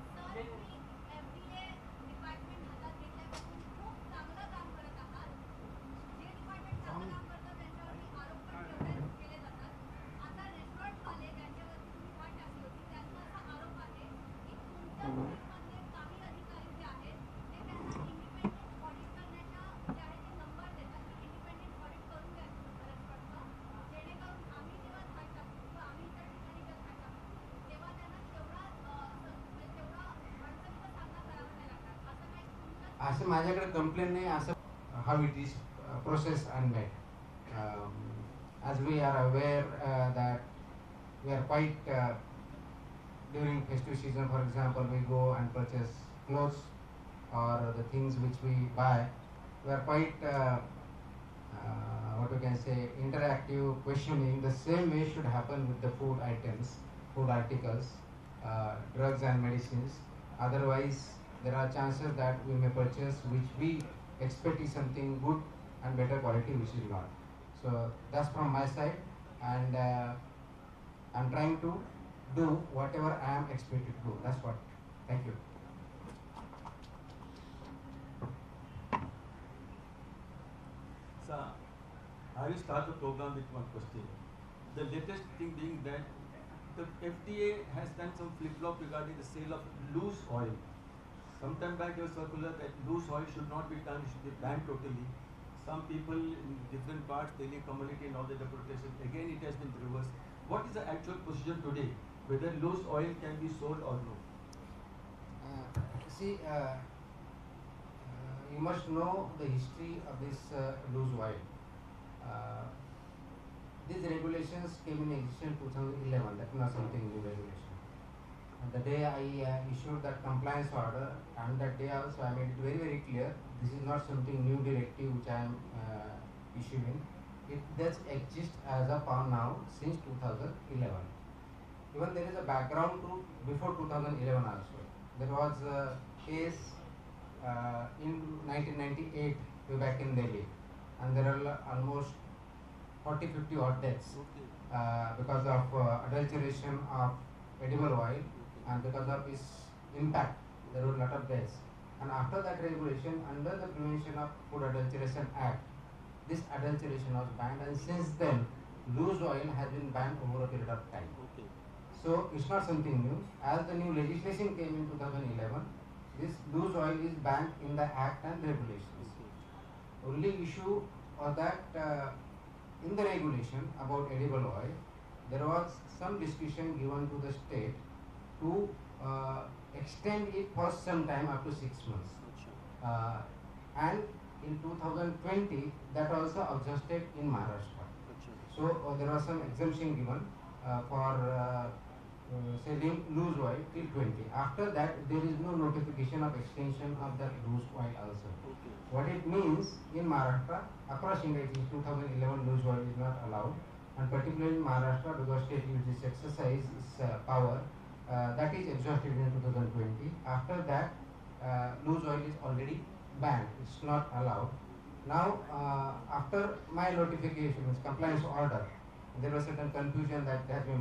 असं माझ्याकडे complaint नाही. असं how it is processed and made. As we are aware that we are quite during festive season, for example, we go and purchase clothes or the things which we buy. were quite what we can say interactive questioning. The same way should happen with the food items, food articles, drugs and medicines. Otherwise, there are chances that we may purchase which we expect is something good and better quality, which is not. So that's from my side, and I'm trying to do whatever I am expected to do. That's what. Thank you. Sir, I will start the program with one question. The latest thing being that the FDA has done some flip-flop regarding the sale of loose oil. Sometime back there was circular that loose oil should not be done, it should be banned totally. Some people in different parts, Delhi community and all the protested. Again it has been reversed. What is the actual position today? Whether loose oil can be sold or no? See, you must know the history of this loose oil. These regulations came in existence 2011. That's not something new regulation. And the day I issued that compliance order, and that day also I made it very, very clear, this is not something new directive which I am issuing. It does exist as of now since 2011. Even there is a background to before 2011 also. There was a case in 1998 way back in Delhi, and there are almost 40-50 odd deaths because of adulteration of edible oil, and because of its impact there were a lot of deaths. And after that regulation, under the Prevention of Food Adulteration Act, this adulteration was banned, and since then loose oil has been banned over a period of time. So it's not something new. As the new legislation came in 2011, this loose oil is banned in the Act and regulations. Only issue was that in the regulation about edible oil, there was some discretion given to the state to extend it for some time up to 6 months. And in 2020, that also exhausted in Maharashtra. So there was some exemption given for selling loose oil till 20. After that, there is no notification of extension of that loose oil also. What it means in Maharashtra, across India, it is 2011 loose oil is not allowed, and particularly in Maharashtra, because state uses exercise its power, that is exhausted in 2020. After that, loose oil is already banned. It's not allowed. Now, after my notification, its compliance order, there was certain confusion that has been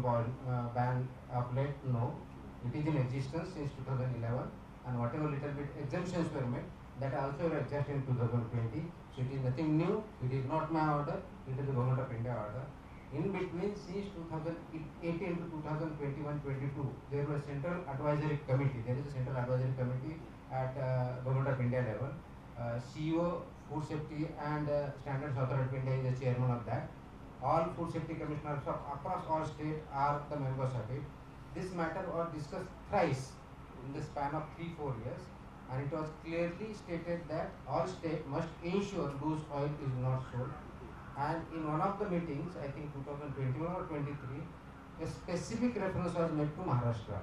banned of late. No, it is in existence since 2011, and whatever little bit exemptions were made, that also were adjusted in 2020. So it is nothing new. It is not my order. It is the Government of India order. In between, since 2018 to 2021-22, there was Central Advisory Committee. There is a Central Advisory Committee at Government of India level. CEO, Food Safety and Standards Authority of India is the chairman of that. All food safety commissioners across all states are the members of it. This matter was discussed thrice in the span of 3-4 years, and it was clearly stated that all states must ensure loose oil is not sold. And in one of the meetings, I think 2021 or 23, a specific reference was made to Maharashtra,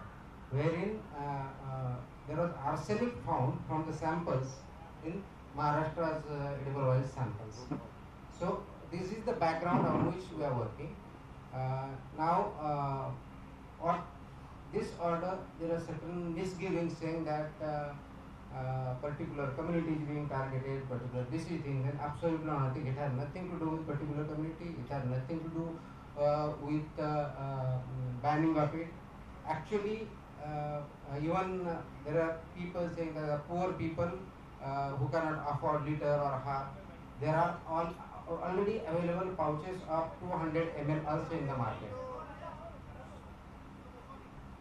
wherein there was arsenic found from the samples in Maharashtra's edible oil samples. So this is the background on which we are working. Now, on this order, there are certain misgivings saying that particular community is being targeted, particular this is thing, then absolutely nothing. It has nothing to do with particular community. It has nothing to do with banning of it. Actually, even there are people saying that the poor people who cannot afford liter or half, there are already available pouches of 200 ml also in the market.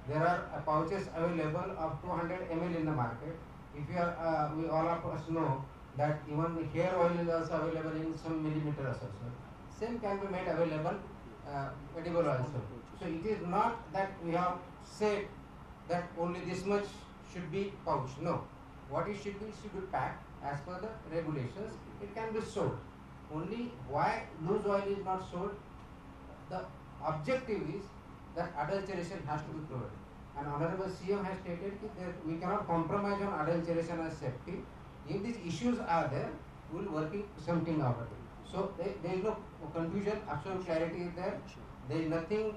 There are pouches available of 200 ml in the market. If you are, we all of us know that even the hair oil is also available in some millimeters also. Same can be made available edible also. So it is not that we have said that only this much should be pouch. No. What it should be packed as per the regulations. It can be sold. Only why loose oil is not sold, the objective is that adulteration has to be prevented. And Honorable CM has stated that we cannot compromise on adulteration and safety. If these issues are there, will working something out of it. So there is no confusion, absolute clarity is there. There is nothing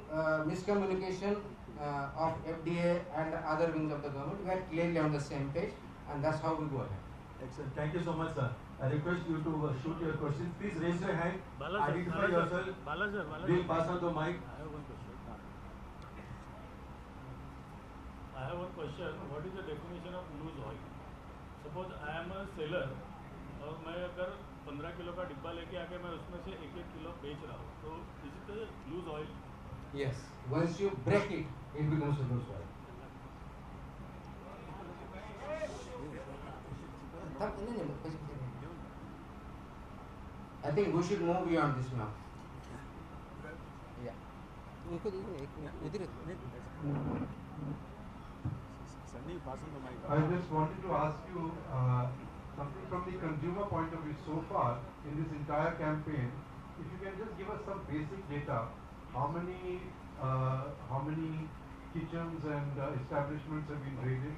miscommunication of FDA and other wings of the government. We are clearly on the same page, and that's how we go ahead. Excellent. Thank you so much, sir. I request you to shoot your questions. Please raise your hand. Identify yourself. We'll pass on the mic. I have one question. What is the definition of loose oil? Suppose I am a seller और मैं अगर 15 kilo का डिब्बा लेके आके मैं उसमें से 1-1 किलो बेच रहा हूँ, तो is it a loose oil? Yes. Once you break it, it becomes a loose oil. I think we should move beyond this now. Yeah. I just wanted to ask you something from the consumer point of view so far in this entire campaign. If you can just give us some basic data, how many kitchens and establishments have been raided,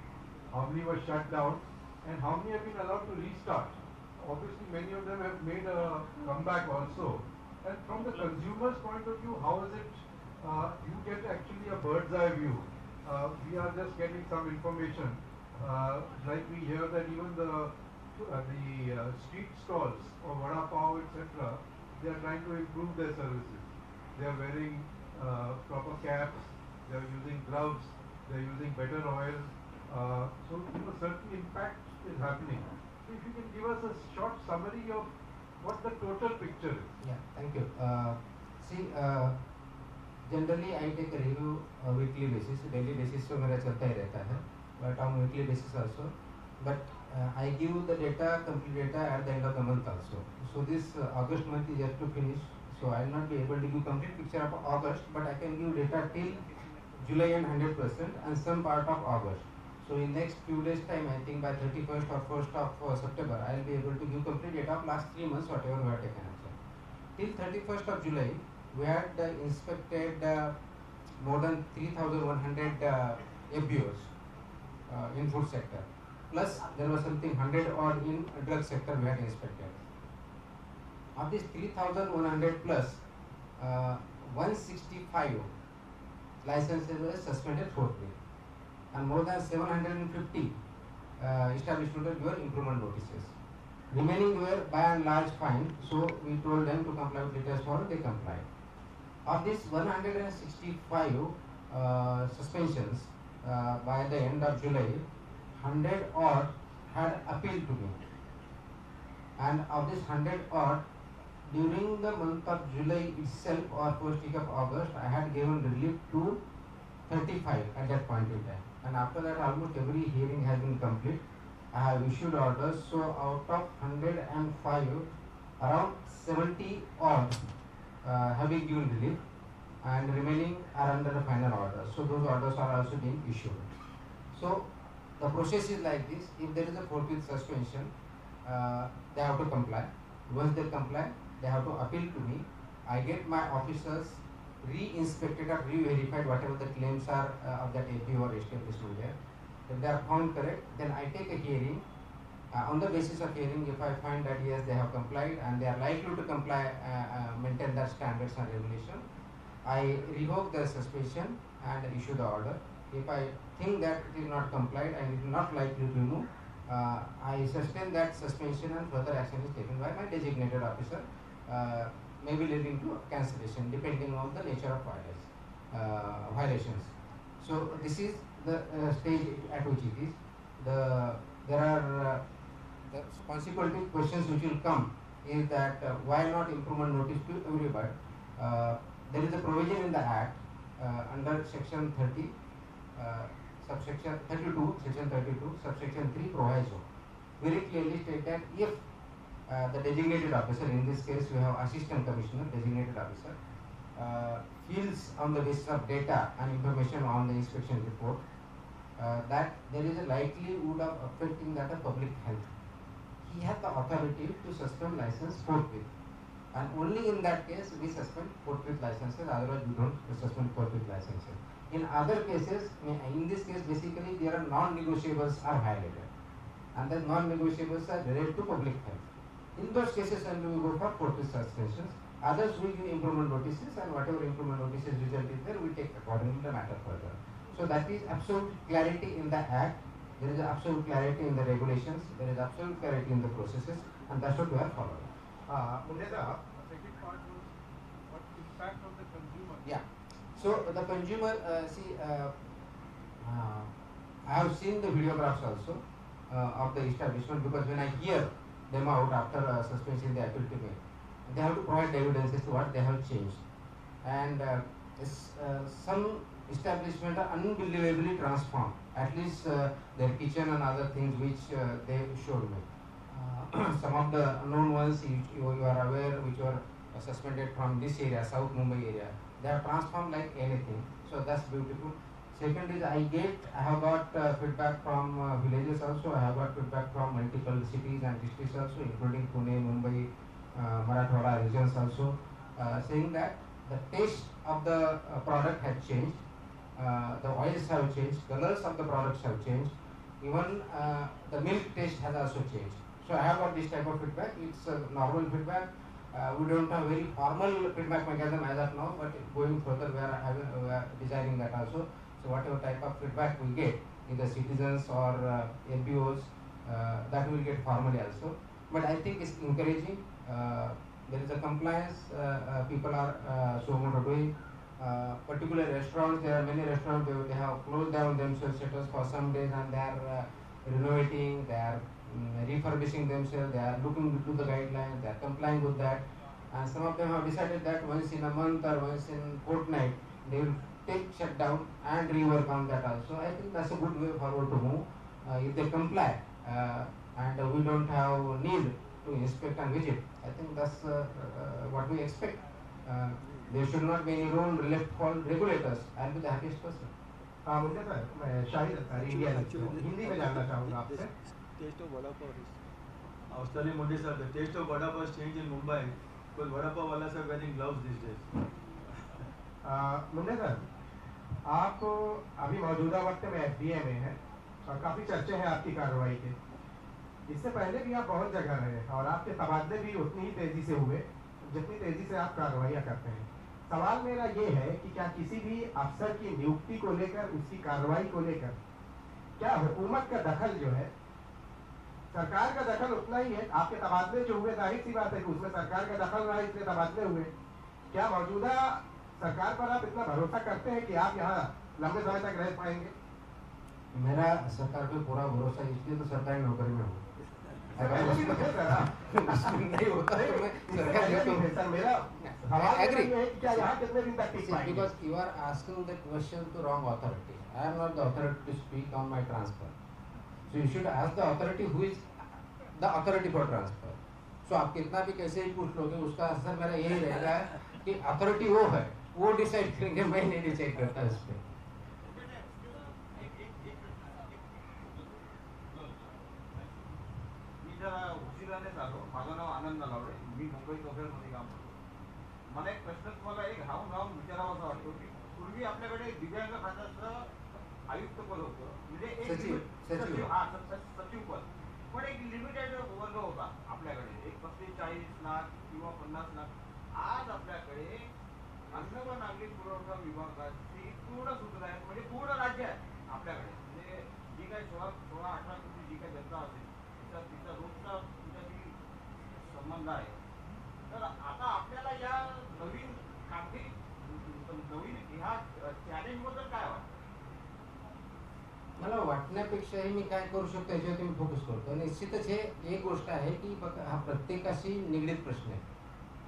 how many were shut down, and how many have been allowed to restart. Obviously, many of them have made a comeback also. And from the consumer's point of view, how is it you get actually a bird's eye view? We are just getting some information. Like we hear that even the street stalls or vada pav, etc., they are trying to improve their services. They are wearing proper caps, they are using gloves, they are using better oil. So certain impact is happening. So if you can give us a short summary of what the total picture is. Yeah, thank you. Generally I take a review weekly basis, daily basis तो मेरा चलता ही रहता है, but on weekly basis also. But I give the data, complete data at the end of the month also. So this August month is yet to finish, so I will not be able to give complete picture of August, but I can give data till July and 100% and some part of August. So in next few days time, I think by 31st or 1st of September, I will be able to give complete data of last 3 months, whatever we have taken action. Till 31st of July, we had inspected more than 3,100 FBOs in food sector. Plus there was something 100 odd in drug sector we had inspected. Of this 3,100 plus, 165 licenses were suspended forthwith, and more than 750 establishments were improvement notices. Remaining were by and large fine, so we told them to comply with latest order, they complied. Of this 165 suspensions, by the end of July, 100 odd had appealed to me. And of this 100 odd, during the month of July itself or first week of August, I had given relief to 35 at that point in time. And after that, almost every hearing has been complete. I have issued orders, so out of 105, around 70 odd have been given relief, and remaining are under the final order. So those orders are also being issued. So the process is like this: if there is a forthwith suspension, they have to comply. Once they comply, they have to appeal to me. I get my officers re-inspected or re-verified whatever the claims are of that AP or establishment there. If they are found correct, then I take a hearing. On the basis of hearing, if I find that yes, they have complied and they are likely to comply, maintain their standards and regulation, I revoke the suspension and issue the order. If I think that it is not complied and it is not likely to remove, I sustain that suspension and further action is taken by my designated officer, maybe leading to cancellation depending on the nature of violations. So this is the stage at which it is. There are the consequent questions which will come is that why not improvement notice to everybody? There is a provision in the Act under Section 30, subsection 32, Section 32, subsection 3 proviso. Very clearly state that if the designated officer, in this case we have assistant commissioner, designated officer, feels on the basis of data and information on the inspection report that there is a likelihood of affecting that of public health, he has the authority to suspend license forthwith. And only in that case we suspend forthwith licenses, otherwise we don't suspend forthwith licenses. In other cases, in this case basically there are non-negotiables are violated, and the non-negotiables are related to public health. In those cases, and we go for protest suspensions. Others we give improvement notices, and whatever improvement notices result is there, we take accordingly the matter further. So that is absolute clarity in the Act. There is absolute clarity in the regulations. There is absolute clarity in the processes, and that's what we are following. Mundhe sir, Second part was what impact on the consumer. Yeah. So the consumer, I have seen the videographs also of the establishment, because when I hear them out after suspension the appeal to me, they have to provide evidence as to what they have changed. And some establishments are unbelievably transformed, at least their kitchen and other things which they showed me. Some of the known ones you are aware, which were suspended from this area, South Mumbai area, they are transformed like anything. So that's beautiful. Second is I have got feedback from villages also. I have got feedback from multiple cities and districts also, including Pune, Mumbai, Marathwada regions also, saying that the taste of the product has changed, the oils have changed, colors of the products have changed, even the milk taste has also changed. So I have got this type of feedback. It's normal feedback. We don't have very formal feedback mechanism as of now, but going further we are designing that also. So whatever type of feedback we get, either citizens or NPOs, that will get formally also. But I think it's encouraging. There is a compliance. People are so much doing. Particular restaurants, there are many restaurants they have closed down themselves shutters for some days, and they are renovating. They are refurbishing themselves. They are looking into the guidelines. They are complying with that. And some of them have decided that once in a month or once in fortnight they will take shutdown and rework on that also. I think that's a good way forward to move. If they comply and we don't have need to inspect and visit, I think that's what we expect. There should not be any role left for regulators. I'll be the happiest person. मुझे sir मैं Shahid Ansari India Hindi में जानना चाहूँगा आपसे. Taste of vada pav is. I was telling Modi sir, the taste of vada pav has changed in Mumbai because vada pav wallahs are wearing gloves these days. Munde sir, आप अभी मौजूदा वक्त में FDA में हैं और काफ़ी चर्चे हैं आपकी कार्रवाई के. इससे पहले भी आप बहुत जगह रहे और आपके तबादले भी उतनी ही तेज़ी से हुए जितनी तेज़ी से आप कार्रवाइयाँ करते हैं. सवाल मेरा ये है कि क्या किसी भी अफसर की नियुक्ति को लेकर, उसकी कार्रवाई को लेकर, क्या हुकूमत का दखल जो है, सरकार का दखल उतना ही है? आपके तबादले जो हुए, जाहिर सी बात है कि उसमें सरकार का दखल रहा, इसलिए तबादले हुए. क्या मौजूदा सरकार पर आप इतना भरोसा करते हैं कि आप यहाँ लंबे समय तक रह पाएंगे? मेरा सरकार पे पूरा भरोसा, इसलिए तो सरकारी नौकरी में हूँ. नहीं होता है सर. मेरा सवाल ये है कि क्या यहाँ कितने दिन तक टिक पाएंगे? Because you are asking the question to wrong authority. I am not the authority to speak on my transfer. So you should ask the authority who is the authority for transfer. So आप कितना भी कैसे ही पूछ लोगे, उसका असर मेरा यही रहेगा कि अथॉरिटी वो है, वो डिसाइड करेंगे, मैं नहीं डिसाइड करता इस पे. जरा उशिरानेच आलो. माझं नाव आनंद नलावडे. मी मुंबई तोफेरमध्ये काम करतो. मला एक प्रश्न तुम्हाला एक राहून विचारावासा वाटतो की पूर्वी आपल्याकडे दिव्यांग खात्याचं आयुक्त पद होतं, म्हणजे एक सचिव पद, पण एक लिमिटेड वर्ग होता आपल्याकडे, एक 45 लाख किंवा 50 लाख. आज आपल्याकडे अन्न व नागरी पुरवठा विभागाची पूर्ण सूत्र आहेत, म्हणजे पूर्ण राज्य आहे आपल्याकडे. म्हणजे जी काही 16-18 कोटी जी काही जनता असेल तिचा रोजचा तुझ्याशी संबंध आहे. तर आता आपल्याला या नवीन कामगिरी, नवीन ह्या चॅलेंजबद्दल काय वाटतं? मला वाटण्यापेक्षाही मी काय करू शकतो याच्यावरती मी फोकस करतो. निश्चितच हे एक गोष्ट आहे की हा प्रत्येकाशी निगडीत प्रश्न आहे.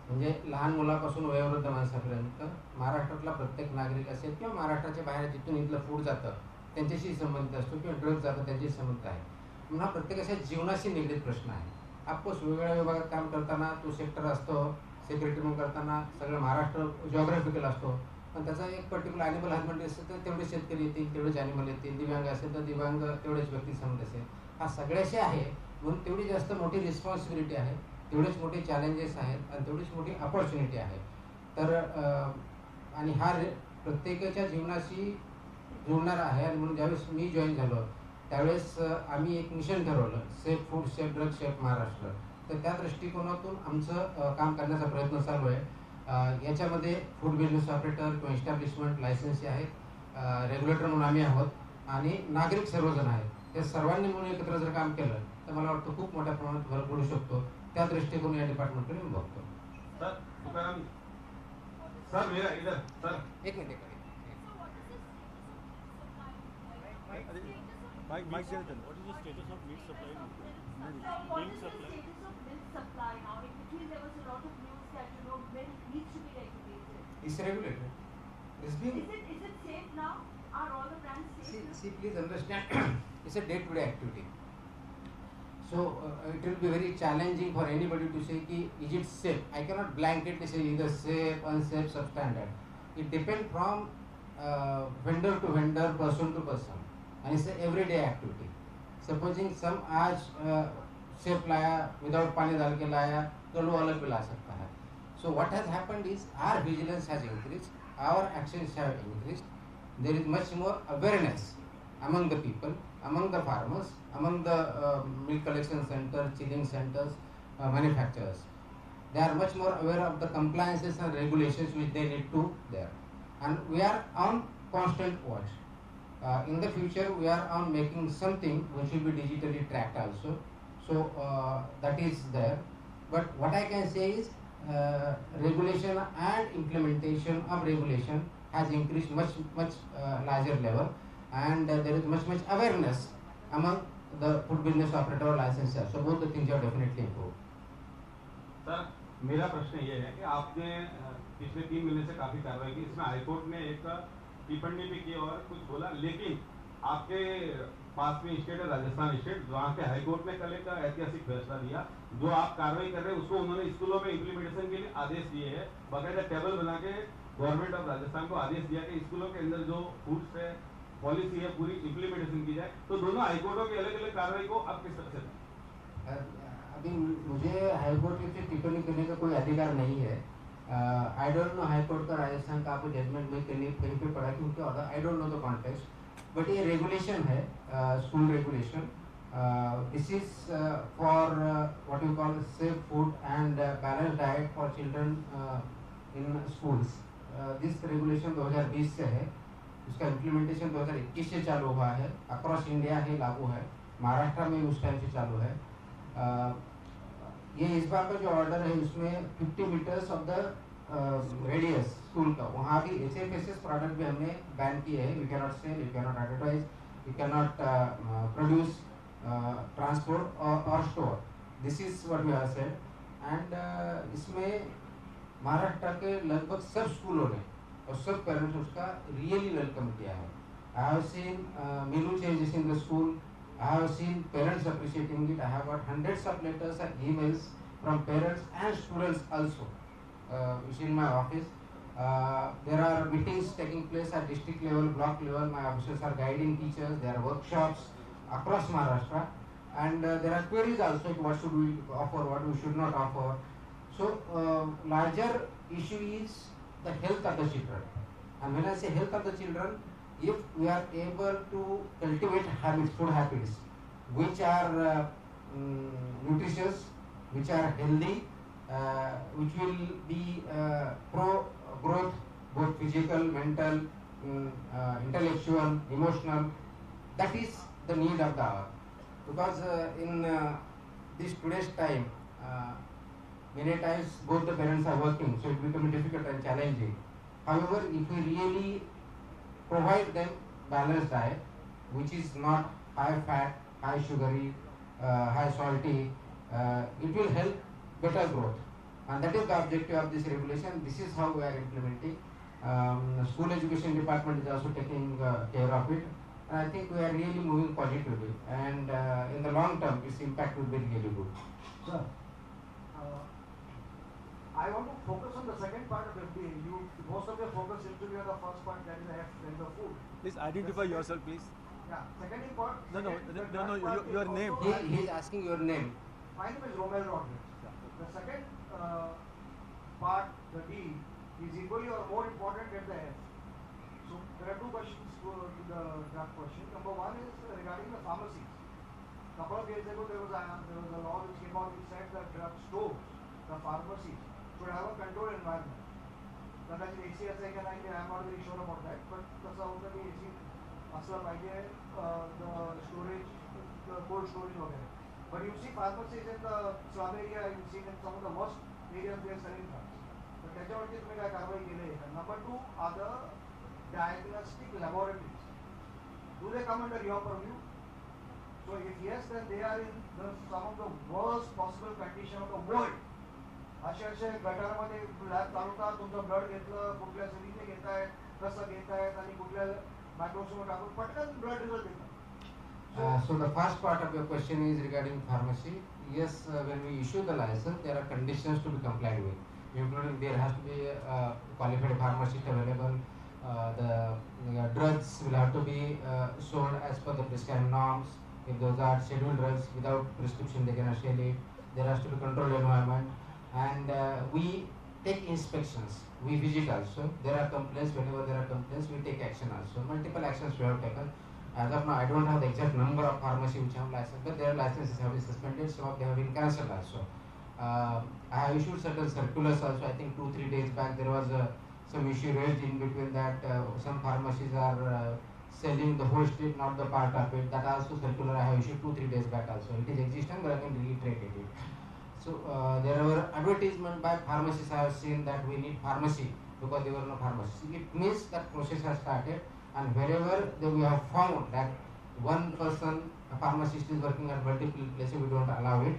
म्हणजे लहान मुलापासून वयोवृद्ध माणसापर्यंत महाराष्ट्रातला प्रत्येक नागरिक असेल किंवा महाराष्ट्राच्या बाहेर जिथून इथलं फूड जातं त्यांच्याशी संबंधित असतो किंवा ड्रग्ज जातं त्यांच्याशी संबंधित आहे. म्हणून हा प्रत्येकाच्या जीवनाशी निगडीत प्रश्न आहे. ऑफकोर्स वेगवेगळ्या विभागात काम करताना तो सेक्टर असतो, सेक्रेटरी म्हणून करताना सगळं महाराष्ट्र जॉग्राफिकल असतो, पण त्याचा एक पर्टिक्युलर ॲनिमल हजबंड्री असेल तर तेवढे शेतकरी येतील, तेवढेच ॲनिमल येतील. दिव्यांग असेल तर दिव्यांग तेवढेच व्यक्ती संबंध असेल. हा सगळ्याशी आहे, म्हणून तेवढी जास्त मोठी रिस्पॉन्सिबिलिटी आहे, तेवढेच मोठे चॅलेंजेस आहेत आणि तेवढीच मोठी अपॉर्च्युनिटी आहे. तर आणि हा प्रत्येकाच्या जीवनाशी जुळणारा आहे. आणि म्हणून ज्यावेळेस मी जॉईन झालो त्यावेळेस आम्ही एक मिशन ठरवलं, safe food, safe drug, safe Maharashtra. तर त्या दृष्टिकोनातून आमचं काम करण्याचा प्रयत्न चालू आहे. याच्यामध्ये फूड बिझनेस ऑपरेटर किंवा इस्टॅब्लिशमेंट लायसन्सी आहेत, रेग्युलेटर म्हणून आम्ही आहोत आणि नागरिक सर्वजण आहेत. ते सर्वांनी मिळून एकत्र जर काम केलं तर मला वाटतं खूप मोठ्या प्रमाणात फरक पडू शकतो. त्या दृष्टिकोन या डिपार्टमेंटकडे मी बघतो. सर तुकाराम सर मेरा इधर सर एक minute. Mike Jarange, what is the status of milk supply? Milk supply. Supply now. In between there was a lot of news that milk needs to be regulated. It's regulated. It's being. Is it safe now? Are all the brands safe? See, please understand. It's a day-to-day activity. So it will be very challenging for anybody to say ki is it safe. I cannot blanketly say either safe, unsafe, substandard. It depends from vendor to vendor, person to person. And it's an everyday activity. Supposing some आज safe लाया without पानी डाल के लाया तो लो अलग भी ला सकता है. So what has happened is our vigilance has increased, our actions have increased. There is much more awareness among the people, among the farmers, among the milk collection centers, chilling centers, manufacturers. They are much more aware of the compliances and regulations which they need to there. And we are on constant watch. In the future, we are on making something which will be digitally tracked also. So that is there. But what I can say is regulation and implementation of regulation has increased much larger level, and there is much awareness among the food business operator licensor. So both the things are definitely improved. Sir मेरा प्रश्न ये है कि आपने पिछले 3 महीने से काफी कार्रवाई की, इसमें हाईकोर्ट ने एक टिप्पणी भी की और कुछ बोला, लेकिन आपके पास में स्टेट है राजस्थान स्टेट, वहाँ के हाईकोर्ट ने कल एक ऐतिहासिक फैसला दिया. जो आप कार्रवाई कर रहे हैं उसको उन्होंने स्कूलों में इम्प्लीमेंटेशन के लिए आदेश दिए हैं. बाकायदा टेबल बना के गवर्नमेंट ऑफ राजस्थान को आदेश दिया कि स्कूलों के अंदर जो फूड्स है पॉलिसी है पूरी इम्प्लीमेंटेशन की जाए. तो दोनों हाईकोर्टों की अलग अलग कार्रवाई को अब किस तरह से? अभी मुझे हाईकोर्ट से टिप्पणी करने का कोई अधिकार नहीं है. आई डोंट नो हाईकोर्ट का राजस्थान का आपको जजमेंट में कहीं पे पड़ा क्योंकि I don't know the context, but ये रेगुलेशन है, school regulation. This is for what you call safe food and balance diet for children in schools. This regulation 2020 से है. इसका इम्प्लीमेंटेशन 2021 से चालू हुआ है. अक्रॉस इंडिया ही लागू है. महाराष्ट्र में उस टाइम से चालू है. ये इस बार का जो ऑर्डर है उसमें 50 metres of the radius school का, वहाँ भी HFSS प्रोडक्ट भी हमने बैन किए हैं. You can not sell, you can not advertise, you can not produce, transport और store. This is what we have said. And इसमें महाराष्ट्र के लगभग सब स्कूलों ने और सब पेरेंट्स उसका रियली वेलकम किया है. I have seen menu changes in the school. I have seen parents appreciating it. I have got hundreds of letters and emails from parents and students also. Which in my office. There are meetings taking place at district level, block level. My officers are guiding teachers. There are workshops across Maharashtra, and there are queries also. What should we offer? What we should not offer? So larger issue is the health of the children. And when I say health of the children, if we are able to cultivate habits, food habits, which are nutritious, which are healthy, which will be pro growth, both physical, mental, intellectual, emotional, that is the need of the hour. Because in this today's time, many times both the parents are working, so it becomes difficult and challenging. However, if we really provide them balanced diet, which is not high fat, high sugary, high salty, it will help better growth. And that is the objective of this regulation. This is how we are implementing. School education department is also taking care of it. And I think we are really moving positively. And in the long term, its impact will be really good. Sir, I want to focus on the second part of FDA. Most of your focus seems to be on the first part, that is the F, that is the food. Please identify yourself, please. Yeah, second important. No, your name. He is asking your name. My name is Romel Rodriguez. The second part, the D, is equally or more important than the F. So there are two questions to the draft question. Number one is regarding the pharmacies. couple of years ago there was a law which came out which said that drug stores, the pharmacies, should have a controlled environment. कदाचित AC असेल की नाही, I am not very sure about that, but तसं होतं की AC असलं पाहिजे, the storage, the cold storage वगैरे. But you see pharmacies in the slum area, you see in some of the worst areas they are selling drugs. तर त्याच्यावरती तुम्ही काय कारवाई केली आहे? Number 2 are the diagnostic laboratories. Do they come under your purview? So if yes, then they are in some of the worst possible condition of the world. असे गटारामध्ये lab चालवतात, तुमचं ब्लड घेतलं, कुठल्या सिरीजने घेतायत, कसं घेतायत आणि कुठल्या मायक्रोस्कोप टाकून पटकन ब्लड रिझल्ट देतात. So the first part of your question is regarding pharmacy. Yes, when we issue the license, there are conditions to be complied with, including there has to be a qualified pharmacist available. The drugs will have to be sold as per the prescribed norms. If those are scheduled drugs without prescription, they cannot sell it. There has to be controlled environment, and we take inspections. We visit also. There are complaints. Whenever there are complaints, we take action also. Multiple actions we have taken. As of now, I don't have the exact number of pharmacy which have licensed, but their licenses have been suspended. Some of them have been cancelled also. I have issued certain circulars also. I think 2-3 days back there was some issue raised in between that some pharmacies are selling the whole street, not the part of it. That also circular I have issued 2-3 days back also. It is existing, but I can reiterate it. So there were advertisement by pharmacists. I have seen that we need pharmacy because there were no pharmacies. It means that process has started, and wherever we have found that one person, a pharmacist, is working at multiple places, we don't allow it.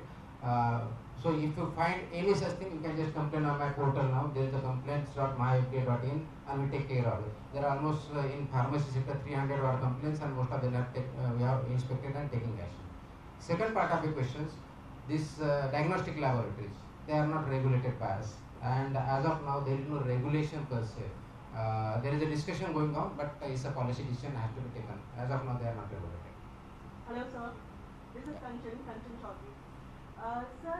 So if you find any such thing, you can just complain on my portal now. There is a complaints.myfda.in, and we take care of it. There are almost in pharmacy sector 300 odd complaints, and most of them we have inspected and taking action. Second part of your questions, these diagnostic laboratories, they are not regulated by us, and as of now there is no regulation per se. There is a discussion going on, but it's a policy decision has to be taken. As of now, they are not regulated. Hello, sir. This is Kanchan Chaudhary. Sir,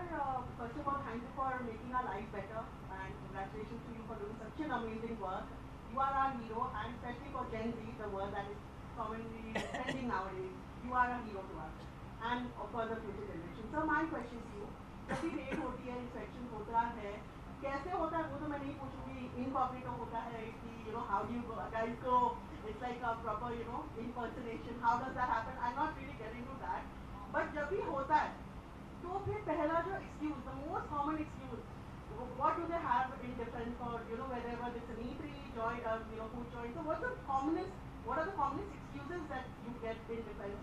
first of all, thank you for making our life better, and congratulations to you for doing such an amazing work. You are our hero, and especially for Gen Z, the word that is commonly trending nowadays. You are a hero to us, and for the future generation. So my question to you: जब भी red होती है, inspection होता है, कैसे होता है वो तो मैं नहीं पूछूंगी. इनकॉर्पोरेट होता है कि how do you guys go? It's like a proper impersonation. How does that happen? I'm not really getting to that. But जब भी होता है, तो फिर पहला जो excuse, the most common excuse, what do they have in defense for wherever it's a knee-free joint, food joint? So what are the commonest excuses that you get in defense?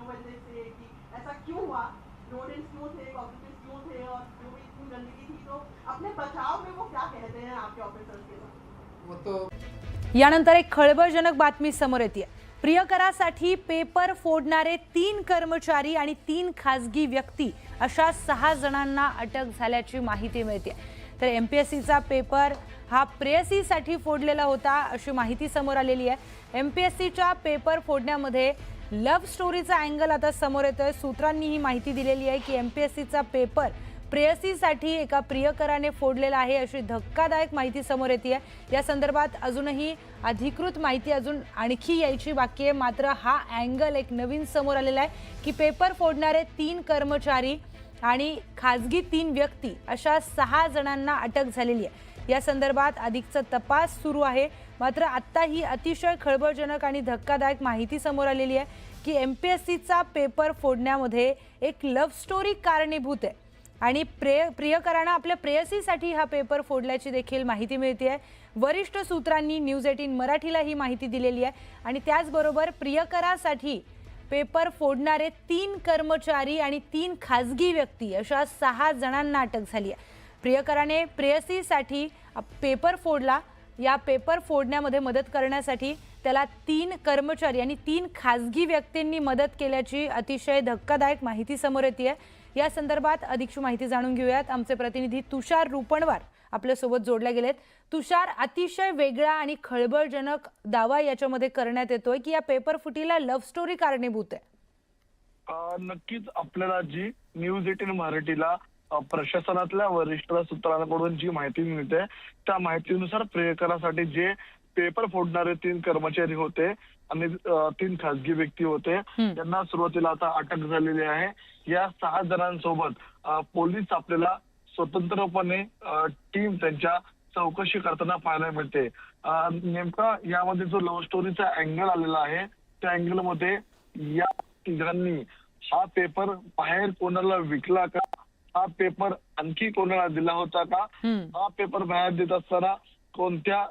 When they say कि ऐसा क्यों हुआ? Rodents क्यों थे, cockroaches क्यों थे, और जो भी इतनी गंदगी थी, तो अपने बचाव में वो क्या कहते हैं आपके ऑफिसर्स के साथ? यानंतर एक खळबळजनक बातमी समोर येते. प्रियकरासाठी पेपर फोडणारे 3 कर्मचारी आणि 3 खासगी व्यक्ती अशा 6 जणांना अटक झाल्याची माहिती मिळते. तर एमपीएससीचा पेपर हा प्रेयसीसाठी फोडलेला होता अशी माहिती समोर आलेली आहे. एमपीएससीच्या पेपर फोडण्यामध्ये लव्ह स्टोरीचा अँगल आता समोर येतोय. सूत्रांनी ही माहिती दिलेली आहे की एमपीएससीचा पेपर प्रेयसीसाठी एका प्रियकराने फोडलेला आहे अशी धक्कादायक माहिती समोर येते आहे. या संदर्भात अजूनही अधिकृत माहिती अजून आणखी यायची बाकी आहे. मात्र हा अँगल एक नवीन समोर आलेला आहे की पेपर फोडणारे 3 कर्मचारी आणि खासगी 3 व्यक्ती अशा 6 जणांना अटक झालेली आहे. या संदर्भात अधिकचा तपास सुरू आहे. मात्र आता ही अतिशय खळबळजनक आणि धक्कादायक माहिती समोर आलेली आहे की एमपीएससीचा पेपर फोडण्यामध्ये एक लव्ह स्टोरी कारणीभूत आहे आणि प्रियकरानं आपल्या प्रेयसीसाठी हा पेपर फोडल्याची देखील माहिती मिळते आहे. वरिष्ठ सूत्रांनी न्यूज 18 मराठीला ही माहिती दिलेली आहे. आणि त्याचबरोबर प्रियकरासाठी पेपर फोडणारे 3 कर्मचारी आणि 3 खासगी व्यक्ती अशा 6 जणांना अटक झाली आहे. प्रियकराने प्रेयसीसाठी पेपर फोडला. या पेपर फोडण्यामध्ये मदत करण्यासाठी त्याला 3 कर्मचारी आणि 3 खासगी व्यक्तींनी मदत केल्याची अतिशय धक्कादायक माहिती समोर येते आहे. या संदर्भात अधिकची माहिती जाणून घेऊयात. आमचे प्रतिनिधी तुषार रुपणवार आपल्यासोबत जोडले गेलेत. तुषार, अतिशय वेगळा आणि खळबळजनक दावा याच्यामध्ये करण्यात येतोय की या पेपर फुटीला लव्ह स्टोरी कारणीभूत आहे. नक्कीच आपल्याला जी न्यूज 18 मराठीला प्रशासनातल्या वरिष्ठ सूत्रांकडून जी माहिती मिळते त्या माहितीनुसार प्रियकरासाठी जे पेपर फोडणारे 3 कर्मचारी होते आणि 3 खासगी व्यक्ती होते. त्यांना सुरुवातीला आता अटक झालेली आहे. या 6 जणांसोबत पोलीस आपल्याला स्वतंत्रपणे टीम त्यांच्या चौकशी करताना पाहायला मिळते. नेमका यामध्ये जो लव्ह स्टोरीचा अँगल आलेला आहे त्या अँगल मध्ये या तिघांनी हा पेपर बाहेर कोणाला विकला का, हा पेपर आणखी कोणाला दिला होता का, हा पेपर बाहेर देत असताना कोणत्या